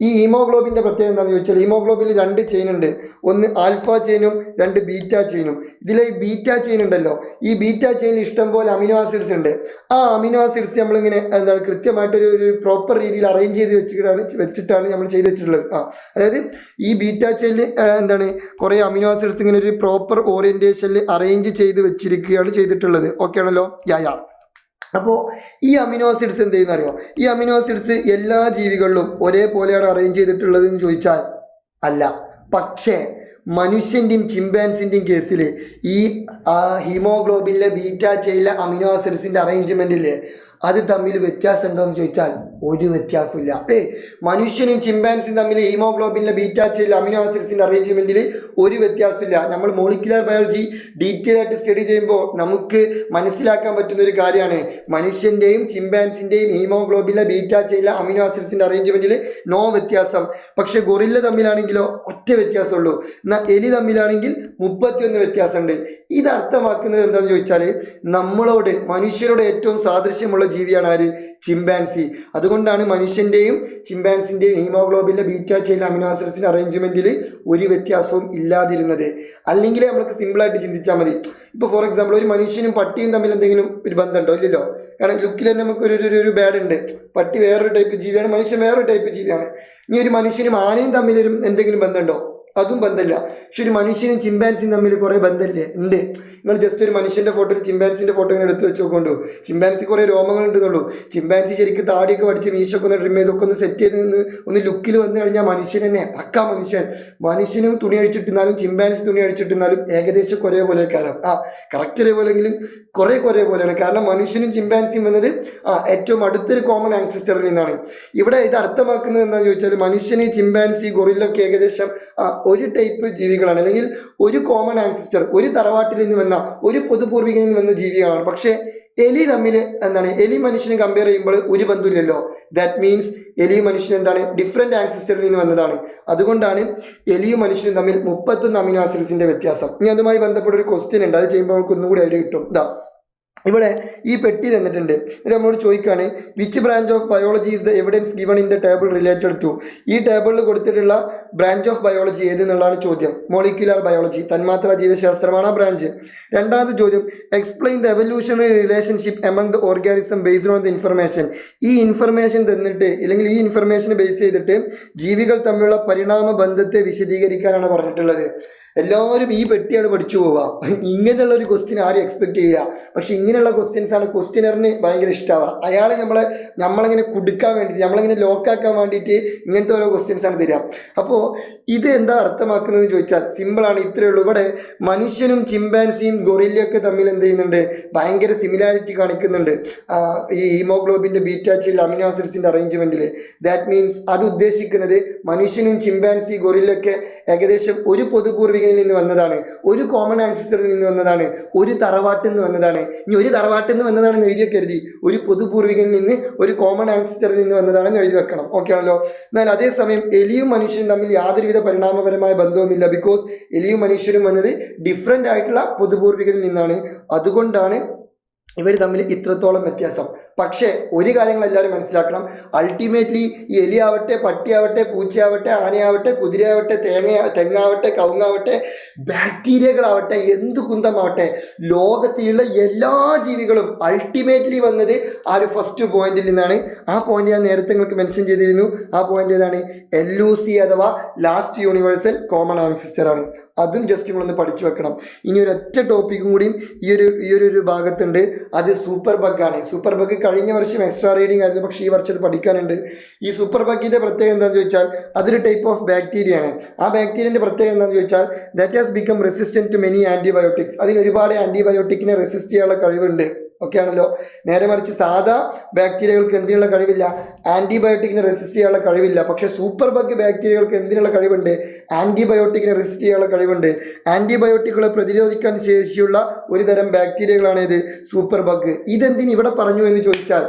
ഈ ഹീമോഗ്ലോബിൻ്റെ പ്രത്യേകത എന്താണെന്ന് ചോദിച്ചാൽ, ഹീമോഗ്ലോബിനിൽ 2 ചെയിൻ ഉണ്ട്. ഒന്ന് ആൽഫ ചെയിനും 2 ബീറ്റ ചെയിനും. ഇതിലെ ഈ ബീറ്റ ചെയിൻ ഉണ്ടല്ലോ, ഈ ബീറ്റ ചെയിനിൽ ഇഷ്ടംപോലെ അമിനോ ആസിഡ്സ് ഉണ്ട്. ആ അമിനോ ആസിഡ്സ് നമ്മളിങ്ങനെ എന്താണ് കൃത്യമായിട്ടൊരു പ്രോപ്പർ രീതിയിൽ അറേഞ്ച് ചെയ്ത് വെച്ചിട്ടാണ് നമ്മൾ ചെയ്ത് വെച്ചിട്ടുള്ളത്. അതായത് ഈ ബീറ്റ ചെയിനിൽ എന്താണ് കുറേ അമിനോ ആസിഡ്സ് ഇങ്ങനെ ഒരു പ്രോപ്പർ ഓറിയൻറ്റേഷനിൽ അറേഞ്ച് ചെയ്ത് വെച്ചിരിക്കുകയാണ് ചെയ്തിട്ടുള്ളത്. ഓക്കെ ആണല്ലോ, അപ്പോൾ ഈ അമിനോ ആസിഡ്സ് എന്ത് ചെയ്യുന്ന അറിയോ? ഈ അമിനോ ആസിഡ്സ് എല്ലാ ജീവികളിലും ഒരേപോലെയാണ് അറേഞ്ച് ചെയ്തിട്ടുള്ളത് എന്ന് ചോദിച്ചാൽ അല്ല. പക്ഷേ മനുഷ്യൻ്റെയും ചിമ്പാൻസിൻ്റെയും കേസിൽ ഈ ഹീമോഗ്ലോബിനിലെ ബീറ്റ ചെയിനിലെ അമിനോ ആസിഡ്സിൻ്റെ അറേഞ്ച്മെൻറ്റില്ലേ, അത് തമ്മിൽ വ്യത്യാസം ഉണ്ടോ എന്ന് ചോദിച്ചാൽ ഒരു വ്യത്യാസമില്ല. മനുഷ്യനും ചിമ്പാൻസിയും തമ്മിൽ ഹീമോഗ്ലോബിനിലെ ബീറ്റ ചെയിൻ അമിനോ ആസിഡ്സിൻ്റെ അറേഞ്ച്മെൻറ്റിൽ ഒരു വ്യത്യാസമില്ല. നമ്മൾ മോളിക്കുലർ ബയോളജി ഡീറ്റെയിൽ ആയിട്ട് സ്റ്റഡി ചെയ്യുമ്പോൾ നമുക്ക് മനസ്സിലാക്കാൻ പറ്റുന്ന ഒരു കാര്യമാണ്, മനുഷ്യൻ്റെയും ചിമ്പാൻസിൻ്റെയും ഹീമോഗ്ലോബിനിലെ ബീറ്റ ചെയിനിലെ അമിനോ ആസിഡ്സിൻ്റെ അറേഞ്ച്മെൻറ്റിൽ നോ വ്യത്യാസം. പക്ഷേ ഗൊറില്ല തമ്മിലാണെങ്കിലോ ഒറ്റ വ്യത്യാസമുള്ളൂ. എന്നാൽ എലി തമ്മിലാണെങ്കിൽ 31 വ്യത്യാസമുണ്ട്. ഇത് അർത്ഥമാക്കുന്നത് എന്താണെന്ന് ചോദിച്ചാൽ, മനുഷ്യരോട് ഏറ്റവും സാദൃശ്യമുള്ള ജീവിയാണ് ആര്? ചിമ്പാൻസി. അതുകൊണ്ടാണ് മനുഷ്യൻ്റെയും ചിമ്പാൻസിൻ്റെയും ഹീമോഗ്ലോബിനിലെ ബീറ്റ ചെയിൻ അമിനോ ആസിഡ്സിൻ്റെ അറേഞ്ച്മെൻറ്റിൽ ഒരു വ്യത്യാസവും ഇല്ലാതിരുന്നത്. അല്ലെങ്കിൽ നമുക്ക് സിമ്പിളായിട്ട് ചിന്തിച്ചാൽ മതി. ഇപ്പോൾ ഫോർ എക്സാമ്പിൾ ഒരു മനുഷ്യനും പട്ടിയും തമ്മിൽ എന്തെങ്കിലും ഒരു ബന്ധമുണ്ടോ? ഇല്ലല്ലോ. കാരണം ലുക്കിൽ തന്നെ നമുക്ക് ഒരു ബാഡ് ഉണ്ട്. പട്ടി വേറൊരു ടൈപ്പ് ജീവിയാണ്, മനുഷ്യൻ വേറൊരു ടൈപ്പ് ജീവിയാണ്. ഇനി ഒരു മനുഷ്യനും ആനയും തമ്മിൽ എന്തെങ്കിലും ബന്ധമുണ്ടോ? അതും ബന്ധമില്ല. പക്ഷെ ഒരു മനുഷ്യനും ചിമ്പാൻസിയും തമ്മിൽ കുറേ ബന്ധമില്ലേ? ഉണ്ട്. നിങ്ങൾ ജസ്റ്റ് ഒരു മനുഷ്യൻ്റെ ഫോട്ടോ ഒരു ചിമ്പാൻസിൻ്റെ ഫോട്ടോ ഇങ്ങനെ എടുത്ത് വെച്ച് നോക്കൊണ്ടു. ചിമ്പാൻസി കുറേ രോമങ്ങൾ ഉണ്ടെന്നുള്ളൂ. ചിമ്പാൻസി ശരിക്കും താടിയൊക്കെ പഠിച്ച് മീശൊക്കെ ഒന്ന് ട്രിം ചെയ്തൊക്കെ ഒന്ന് സെറ്റ് ചെയ്ത് ഒന്ന് ലുക്കിൽ വന്നു കഴിഞ്ഞാൽ മനുഷ്യൻ തന്നെ പക്കാ മനുഷ്യനും തുണി അഴിച്ചിട്ടുന്നാലും ചിമ്പാൻസി തുണി അഴിച്ചിട്ടുന്നാലും ഏകദേശം കുറേ പോലെ കാരണം കറക്റ്റ് ഒരേപോലെങ്കിലും കുറേ പോലെയാണ്. കാരണം മനുഷ്യനും ചിമ്പാൻസിയും വന്നത് ഏറ്റവും അടുത്തൊരു കോമൺ ആൻസിസ്റ്ററിൽ നിന്നാണ്. ഇവിടെ ഇത് അർത്ഥമാക്കുന്നത് എന്താണെന്ന് ചോദിച്ചാൽ, മനുഷ്യന് ചിമ്പാൻസി ഗൊറില്ലൊക്കെ ഏകദേശം ഒരു ടൈപ്പ് ജീവികളാണ്, അല്ലെങ്കിൽ ഒരു കോമൺ ആൻസിസ്റ്റർ, ഒരു തറവാട്ടിൽ നിന്ന് വന്ന ഒരു പൊതുപൂർവികനിൽ നിന്ന് വന്ന ജീവികളാണ്. പക്ഷേ എലി തമ്മിൽ എലി മനുഷ്യനെ കമ്പയർ ചെയ്യുമ്പോൾ ഒരു ബന്ധമില്ലല്ലോ. ദാറ്റ് മീൻസ് എലിയും മനുഷ്യനും എന്താണ് ഡിഫറെൻറ്റ് ആൻസിസ്റ്ററിൽ നിന്ന് വന്നതാണ്. അതുകൊണ്ടാണ് എലിയും മനുഷ്യനും തമ്മിൽ 31 അമിനോ ആസിഡ്സിൻ്റെ വ്യത്യാസം. ഇനി അതുമായി ബന്ധപ്പെട്ട ഒരു ക്വസ്റ്റ്യൻ ഉണ്ട്, അത് ചെയ്യുമ്പോൾ നമുക്ക് ഒന്നും കൂടി ഐഡിയ കിട്ടും. ഇവിടെ ഈ പെട്ടി തന്നിട്ടുണ്ട്. ഇത് നമ്മളോട് ചോദിക്കുകയാണ് which branch of biology is the evidence given in the table related to. ഈ ടേബിളിൽ കൊടുത്തിട്ടുള്ള ബ്രാഞ്ച് ഓഫ് ബയോളജി ഏത് എന്നുള്ളതാണ് ചോദ്യം. മോളിക്യുലർ ബയോളജി, തന്മാത്രാ ജീവശാസ്ത്രമാണ് ആ ബ്രാഞ്ച്. രണ്ടാമത്തെ ചോദ്യം explain the evolutionary relationship among the organism based on the information. ഈ ഇൻഫർമേഷൻ തന്നിട്ട് അല്ലെങ്കിൽ ഈ ഇൻഫർമേഷനെ ബേസ് ചെയ്തിട്ട് ജീവികൾ തമ്മിലുള്ള പരിണാമ ബന്ധത്തെ വിശദീകരിക്കാനാണ് പറഞ്ഞിട്ടുള്ളത്. എല്ലാവരും ഈ പെട്ടിയാണ് പഠിച്ചു പോവുക. ഇങ്ങനെയുള്ള ഒരു ക്വസ്റ്റ്യൻ ആരും എക്സ്പെക്ട് ചെയ്യുക. പക്ഷെ ഇങ്ങനെയുള്ള ക്വസ്റ്റ്യൻസാണ് ക്വസ്റ്റ്യനറിന് ഭയങ്കര ഇഷ്ടമാവുക. അയാൾ നമ്മളിങ്ങനെ കുടുക്കാൻ വേണ്ടിയിട്ട്, നമ്മളിങ്ങനെ ലോക്കാക്കാൻ വേണ്ടിയിട്ട് ഇങ്ങനത്തെ ഓരോ ക്വസ്റ്റ്യൻസാണ് തരിക. അപ്പോൾ ഇത് എന്താ അർത്ഥമാക്കുന്നതെന്ന് ചോദിച്ചാൽ സിമ്പിളാണ്, ഇത്രയേ ഉള്ളൂ. ഇവിടെ മനുഷ്യനും ചിമ്പാൻസിയും ഗൊറില്ലയൊക്കെ തമ്മിൽ എന്ത് ചെയ്യുന്നുണ്ട്, ഭയങ്കര സിമിലാരിറ്റി കാണിക്കുന്നുണ്ട് ഈ ഹീമോഗ്ലോബിൻ്റെ ബീറ്റാച്ചിൽ അമിനോ ആസിഡ്സിൻ്റെ അറേഞ്ച്മെൻറ്റിൽ. ദാറ്റ് മീൻസ് അത് ഉദ്ദേശിക്കുന്നത് മനുഷ്യനും ചിമ്പാൻസി ഗൊറില്ലയൊക്കെ ഏകദേശം ഒരു പൊതുപൂർവിക നിന്ന് വന്നതാണ്, ഒരു കോമൺ ആൻസിസ്റ്ററിൽ നിന്ന് വന്നതാണ്, ഒരു തറവാട്ടിൽ നിന്ന് വന്നതാണ്. ഇനി ഒരു തറവാട്ടിൽ നിന്ന് വന്നതാണെന്ന് എഴുതിയൊക്കെ എഴുതി, ഒരു പൊതുപൂർവികനിൽ നിന്ന് ഒരു കോമൺ ആൻസിസ്റ്ററിൽ നിന്ന് വന്നതാണെന്ന് എഴുതി വെക്കണം. ഓക്കെ ആണല്ലോ. എന്നാൽ അതേസമയം എലിയും മനുഷ്യനും തമ്മിൽ യാതൊരുവിധ പരിണാമപരമായ ബന്ധവുമില്ല. ബിക്കോസ് എലിയും മനുഷ്യനും വന്നത് ഡിഫറെൻ്റ് ആയിട്ടുള്ള പൊതുപൂർവികനിൽ നിന്നാണ്. അതുകൊണ്ടാണ് ഇവർ തമ്മിൽ ഇത്രത്തോളം വ്യത്യാസം. പക്ഷേ ഒരു കാര്യങ്ങൾ എല്ലാവരും മനസ്സിലാക്കണം, അൾട്ടിമേറ്റ്ലി ഈ എലിയാവട്ടെ, പട്ടിയാവട്ടെ, പൂച്ചയാവട്ടെ, ആനയാവട്ടെ, കുതിരയാവട്ടെ, തെങ്ങാവട്ടെ, കവുങ്ങാവട്ടെ, ബാക്ടീരിയകളാവട്ടെ, എന്ത് കുന്തമാവട്ടെ, ലോകത്തിലുള്ള എല്ലാ ജീവികളും അൾട്ടിമേറ്റ്ലി വന്നത് ആ ഒരു ഫസ്റ്റ് പോയിന്റിൽ നിന്നാണ്. ആ പോയിന്റ് ഞാൻ നേരത്തെ നിങ്ങൾക്ക് മെൻഷൻ ചെയ്തിരുന്നു. ആ പോയിന്റ് ഏതാണ്? LUC അഥവാ ലാസ്റ്റ് യൂണിവേഴ്സൽ കോമൺ ആൻസിസ്റ്റർ ആണ്. അതും ജസ്റ്റ് നമ്മളൊന്ന് പഠിച്ചു വെക്കണം. ഇനി ഒരൊറ്റ ടോപ്പിക്കും കൂടിയും ഈ ഒരു ഭാഗത്തുണ്ട്, അത് സൂപ്പർ ബഗ്ഗാണ്. സൂപ്പർ ബഗ് കഴിഞ്ഞ വർഷം എക്സ്ട്രാ റീഡിംഗ് ആയിരുന്നു, പക്ഷേ ഈ വർഷം അത് പഠിക്കാനുണ്ട്. ഈ സൂപ്പർ ബഗ്ഗിൻ്റെ പ്രത്യേകത എന്താണെന്ന് ചോദിച്ചാൽ അതൊരു ടൈപ്പ് ഓഫ് ബാക്ടീരിയ ആണ്. ആ ബാക്ടീരിയൻ്റെ പ്രത്യേകത എന്താണെന്ന് ചോദിച്ചാൽ that has become resistant to many antibiotics. അതിന് ഒരുപാട് ആൻറ്റിബയോട്ടിക്കിനെ റെസിസ്റ്റ് ചെയ്യാനുള്ള കഴിവുണ്ട്. ഓക്കെ ആണല്ലോ. നേരെ മറിച്ച് സാധാ ബാക്ടീരിയകൾക്ക് എന്തിനുള്ള കഴിവില്ല? ആൻറ്റിബയോട്ടിക്കിനെ റെസിസ്റ്റ് ചെയ്യാനുള്ള കഴിവില്ല. പക്ഷേ സൂപ്പർ ബഗ് ബാക്ടീരിയകൾക്ക് എന്തിനുള്ള കഴിവുണ്ട്? ആൻറ്റിബയോട്ടിക്കിനെ റെസിസ്റ്റ് ചെയ്യാനുള്ള കഴിവുണ്ട്. ആൻറ്റിബയോട്ടിക്കുകളെ പ്രതിരോധിക്കാൻ ശേഷിയുള്ള ഒരു തരം ബാക്ടീരിയകളാണ് ഇത് സൂപ്പർ ബഗ്. ഇതെന്തിന് ഇവിടെ പറഞ്ഞു എന്ന് ചോദിച്ചാൽ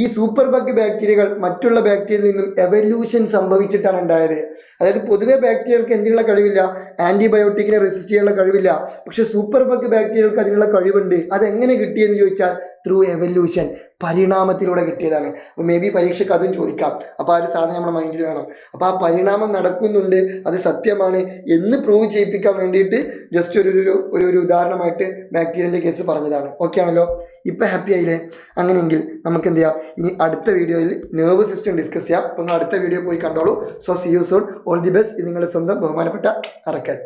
ഈ സൂപ്പർ ബഗ് ബാക്ടീരിയകൾ മറ്റുള്ള ബാക്ടീരിയയിൽ നിന്നും എവല്യൂഷൻ സംഭവിച്ചിട്ടാണ് ഉണ്ടായത്. അതായത് പൊതുവെ ബാക്ടീരിയകൾക്ക് എന്തിനുള്ള കഴിവില്ല? ആൻറ്റിബയോട്ടിക്കിനെ റെസിസ്റ്റ് ചെയ്യാനുള്ള കഴിവില്ല. പക്ഷേ സൂപ്പർ ബഗ് ബാക്ടീരിയകൾക്ക് അതിനുള്ള കഴിവുണ്ട്. അതെങ്ങനെ കിട്ടിയെന്ന് ചോദിച്ചാൽ ത്രൂ എവല്യൂഷൻ, പരിണാമത്തിലൂടെ കിട്ടിയതാണ്. അപ്പോൾ മേ ബി പരീക്ഷയ്ക്ക് അതും ചോദിക്കാം. അപ്പോൾ ആ ഒരു സാധനം നമ്മുടെ മൈൻഡിൽ വേണം. അപ്പോൾ ആ പരിണാമം നടക്കുന്നുണ്ട്, അത് സത്യമാണ് എന്ന് പ്രൂവ് ചെയ്യിപ്പിക്കാൻ വേണ്ടിയിട്ട് ജസ്റ്റ് ഒരു ഉദാഹരണമായിട്ട് ബാക്ടീരിയൻ്റെ കേസ് പറഞ്ഞതാണ്. ഓക്കെ ആണല്ലോ. ഇപ്പം ഹാപ്പി ആയില്ലേ? അങ്ങനെയെങ്കിൽ നമുക്ക് എന്ത് ചെയ്യാം, ഇനി അടുത്ത വീഡിയോയിൽ നെർവസ് സിസ്റ്റം ഡിസ്കസ് ചെയ്യാം. അപ്പോൾ നിങ്ങൾ അടുത്ത വീഡിയോ പോയി കണ്ടോളൂ. So see you soon. All the best. ഇത് നിങ്ങളുടെ സ്വന്തം ബഹുമാനപ്പെട്ട അറക്കൽ.